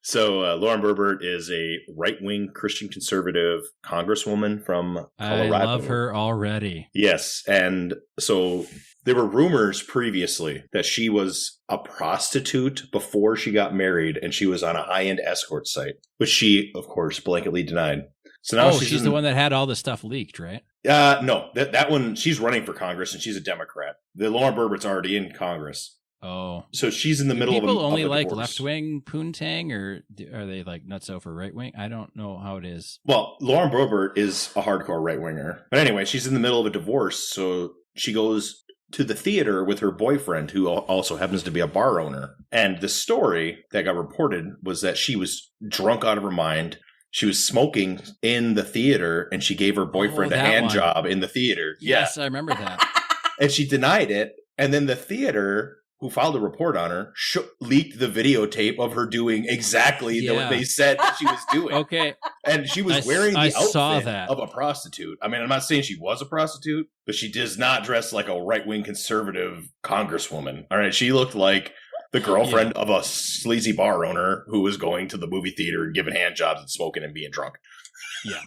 So Lauren Boebert is a right-wing Christian conservative congresswoman from Colorado. I love her already. Yes, and so there were rumors previously that she was a prostitute before she got married, and she was on a high-end escort site, which she, of course, blanketly denied. So now she's the one that had all the stuff leaked, right? No, that one, she's running for Congress, and she's a Democrat. The Lauren Boebert's already in Congress. Oh, so she's in the middle of a people only like divorce. Left-wing poontang, or are they like nutso for right-wing? I don't know how it is. Well, Lauren Boebert is a hardcore right-winger, but anyway, she's in the middle of a divorce, so she goes to the theater with her boyfriend, who also happens to be a bar owner. And the story that got reported was that she was drunk out of her mind. She was smoking in the theater, and she gave her boyfriend a hand job in the theater. Yes, I remember that. And she denied it. And then the theater, who filed a report on her, leaked the videotape of her doing exactly what they said that she was doing. Okay. And she was wearing the outfit of a prostitute. I mean, I'm not saying she was a prostitute, but she does not dress like a right-wing conservative congresswoman. All right. She looked like the girlfriend of a sleazy bar owner who was going to the movie theater and giving hand jobs and smoking and being drunk.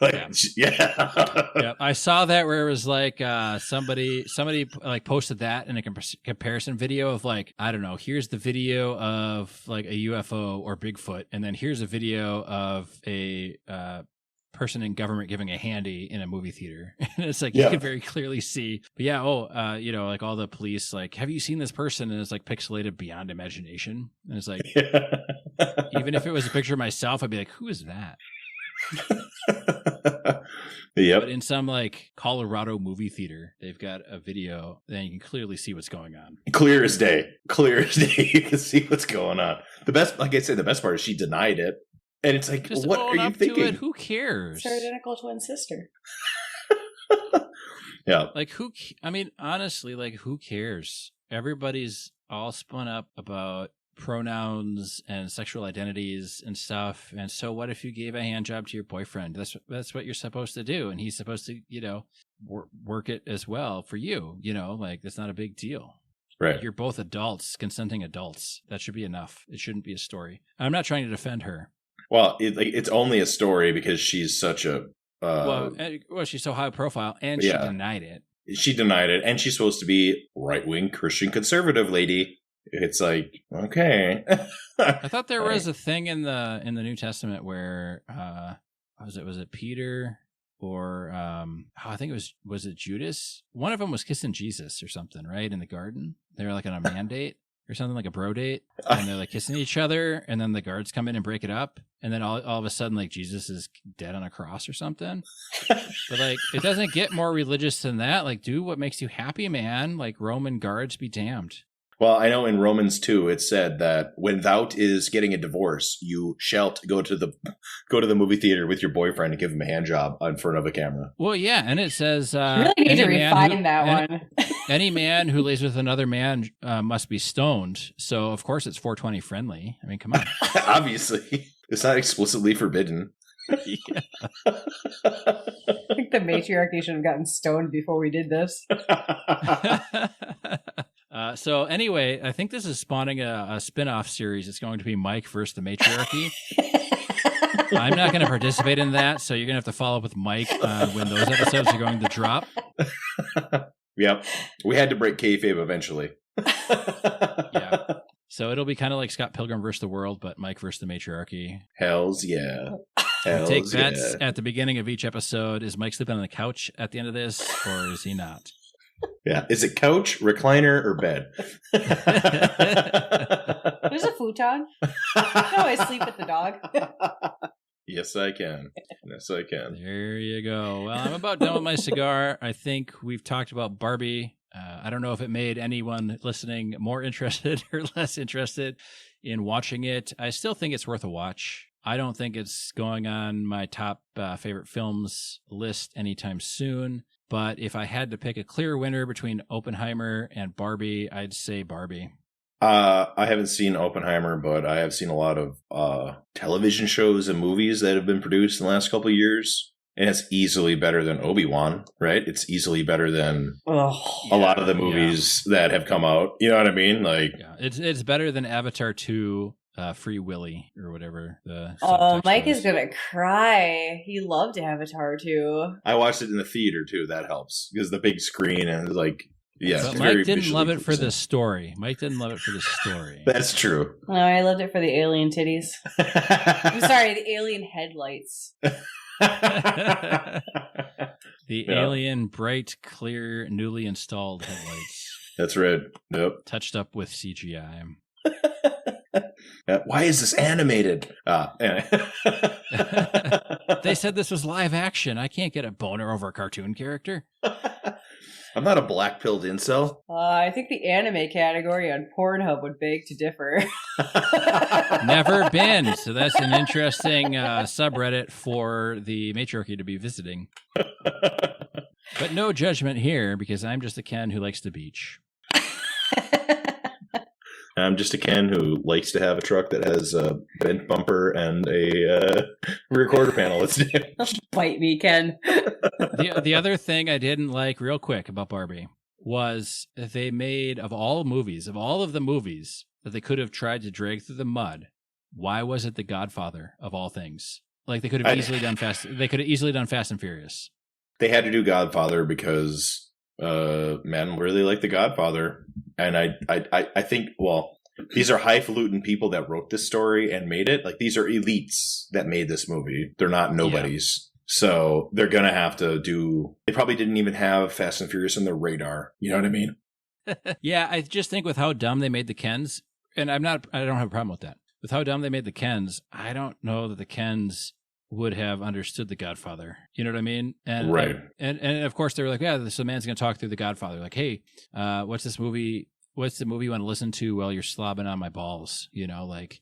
Yeah. I saw that where it was like somebody like posted that in a comparison video of like, I don't know, here's the video of like a UFO or Bigfoot, and then here's a video of a person in government giving a handy in a movie theater. And it's like you can very clearly see. But like all the police, like, have you seen this person? And it's like pixelated beyond imagination. And it's like, even if it was a picture of myself, I'd be like, who is that? Yep. But in some like Colorado movie theater, they've got a video, then you can clearly see what's going on. Clear as day. You can see what's going on. The best, like I said, the best part is she denied it. And it's like, just what are you thinking? Who cares? It's her identical twin sister. Yeah. Like honestly, like who cares? Everybody's all spun up about pronouns and sexual identities and stuff. And so what if you gave a hand job to your boyfriend? That's what you're supposed to do. And he's supposed to, work it as well for you, like that's not a big deal. Right. You're both adults, consenting adults. That should be enough. It shouldn't be a story. I'm not trying to defend her. Well, it's only a story because she's such a she's so high profile, and she denied it. She denied it, and she's supposed to be right-wing Christian conservative lady. It's like, okay. I thought there was a thing in the New Testament where was it Peter or I think it was it Judas? One of them was kissing Jesus or something, right? In the garden. They were like on a mandate or something, like a bro date, and they're like kissing each other, and then the guards come in and break it up, and then all of a sudden, like, Jesus is dead on a cross or something. But like, it doesn't get more religious than that. Like, do what makes you happy, man. Like, Roman guards be damned. Well, I know in Romans 2 it said that when thou is getting a divorce, you shalt go to the movie theater with your boyfriend and give him a hand job in front of a camera. Well, yeah, and it says you really need to refine that one. Any man who lays with another man must be stoned. So of course it's 420 friendly. I mean, come on. Obviously, it's not explicitly forbidden. Yeah. I think the matriarchy should have gotten stoned before we did this. So anyway, I think this is spawning a spin-off series. It's going to be Mike versus the matriarchy. I'm not going to participate in that, so you're going to have to follow up with Mike when those episodes are going to drop. Yep. We had to break kayfabe eventually. Yeah. So it'll be kind of like Scott Pilgrim versus the World, but Mike versus the matriarchy. Hells yeah. Take bets at the beginning of each episode. Is Mike sleeping on the couch at the end of this, or is he not? Yeah. Is it couch, recliner, or bed? There's a futon. No, I sleep with the dog. Yes, I can. Yes, I can. There you go. Well, I'm about done with my cigar. I think we've talked about Barbie. I don't know if it made anyone listening more interested or less interested in watching it. I still think it's worth a watch. I don't think it's going on my top favorite films list anytime soon. But if I had to pick a clear winner between Oppenheimer and Barbie, I'd say Barbie. I haven't seen Oppenheimer, but I have seen a lot of television shows and movies that have been produced in the last couple of years. And it's easily better than Obi-Wan, right? It's easily better than a lot of the movies that have come out. You know what I mean? Like, it's better than Avatar 2, Free Willy, or whatever. Mike is gonna cry. He loved Avatar 2. I watched it in the theater too. That helps because the big screen and like. Yeah, but Mike didn't love it for the story. Mike didn't love it for the story. That's true. No, I loved it for the alien titties. I'm sorry, the alien headlights. Alien, bright, clear, newly installed headlights. That's right. Yep. Touched up with CGI. Why is this animated? They said this was live action. I can't get a boner over a cartoon character. I'm not a black-pilled incel. I think the anime category on Pornhub would beg to differ. Never been. So that's an interesting subreddit for the matriarchy to be visiting. But no judgment here because I'm just a Ken who likes the beach. I'm just a Ken who likes to have a truck that has a bent bumper and a rear quarter panel that's damaged. Bite me, Ken. The other thing I didn't like real quick about Barbie was they made of all of the movies that they could have tried to drag through the mud, why was it the Godfather of all things? Like they could have easily done Fast and Furious. They had to do Godfather because men really like the Godfather. And I think, well, these are highfalutin people that wrote this story and made it. Like, these are elites that made this movie. They're not nobodies. Yeah. So they're going to have to do... They probably didn't even have Fast and Furious on their radar. You know what I mean? Yeah, I just think with how dumb they made the Kens, and I don't have a problem with that. With how dumb they made the Kens, I don't know that the Kens would have understood the Godfather. You know what I mean? And right. And of course they were like, yeah, so man's going to talk through the Godfather. Like, hey, what's this movie? What's the movie you want to listen to while you're slobbing on my balls? You know, like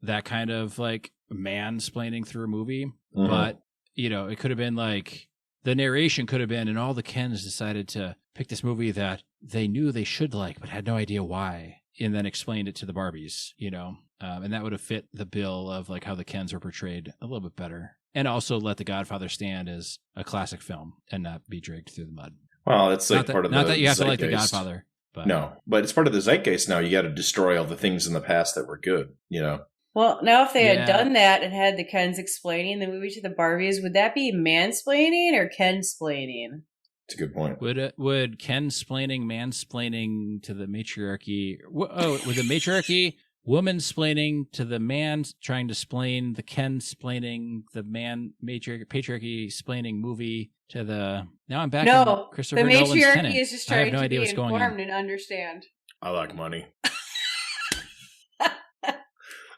that kind of like mansplaining through a movie. Mm-hmm. But, you know, it could have been like the narration could have been, and all the Kens decided to pick this movie that they knew they should like, but had no idea why. And then explained it to the Barbies, you know, and that would have fit the bill of like how the Kens were portrayed a little bit better, and also let The Godfather stand as a classic film and not be dragged through the mud. Well, it's like part of the not that you have zeitgeist. To like The Godfather, but no, but it's part of the zeitgeist now. You got to destroy all the things in the past that were good, you know. Well, now if they had done that and had the Kens explaining the movie to the Barbies, would that be mansplaining or Kensplaining? That's a good point. Would Kensplaining, mansplaining to the matriarchy? Would the matriarchy woman-splaining to the man trying to splain the Kensplaining the man patriarchy splaining movie to the? Now I'm back. No, Christopher the Nolan's matriarchy Tenet. is just trying to be going informed and understand. I like money.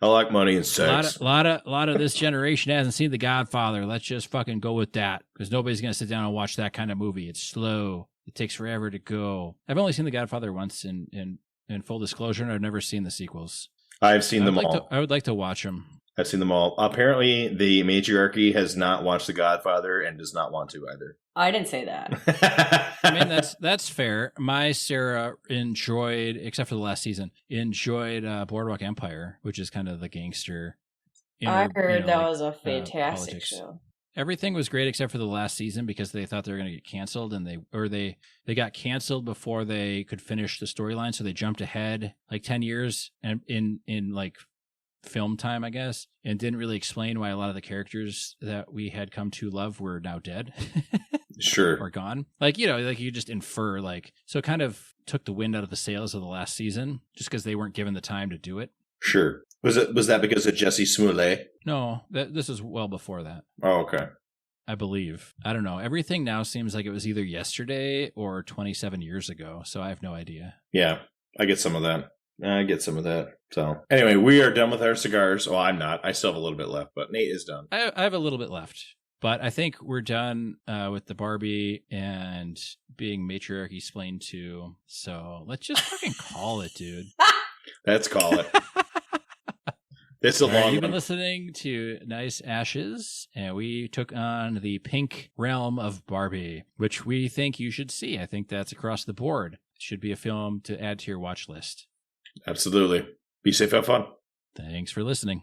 I like money and sex. A lot of this generation hasn't seen The Godfather. Let's just fucking go with that because nobody's gonna sit down and watch that kind of movie. It's slow. It takes forever to go. I've only seen The Godfather once. In full disclosure, and I've never seen the sequels. I've seen them all. I would like to watch them. I've seen them all. Apparently, the matriarchy has not watched The Godfather and does not want to either. I didn't say that. I mean, that's fair. My Sarah enjoyed, except for the last season, Boardwalk Empire, which is kind of the gangster. I heard that was a fantastic show. Everything was great except for the last season because they thought they were going to get canceled, and they got canceled before they could finish the storyline, so they jumped ahead like 10 years and in like film time, I guess, and didn't really explain why a lot of the characters that we had come to love were now dead. Sure. Or gone. Like, you just infer, so it kind of took the wind out of the sails of the last season just because they weren't given the time to do it. Sure. Was that because of Jesse Smollett? No, this is well before that. Oh, okay. I believe. I don't know. Everything now seems like it was either yesterday or 27 years ago, so I have no idea. Yeah, I get some of that. So anyway, we are done with our cigars. Well, I'm not. I still have a little bit left, but Nate is done. I have a little bit left, but I think we're done with the Barbie and being matriarchy explained to. So let's just fucking call it, dude. Let's call it. It's a long one. You've been listening to Nice Ashes, and we took on the pink realm of Barbie, which we think you should see. I think that's across the board. It should be a film to add to your watch list. Absolutely. Be safe, have fun. Thanks for listening.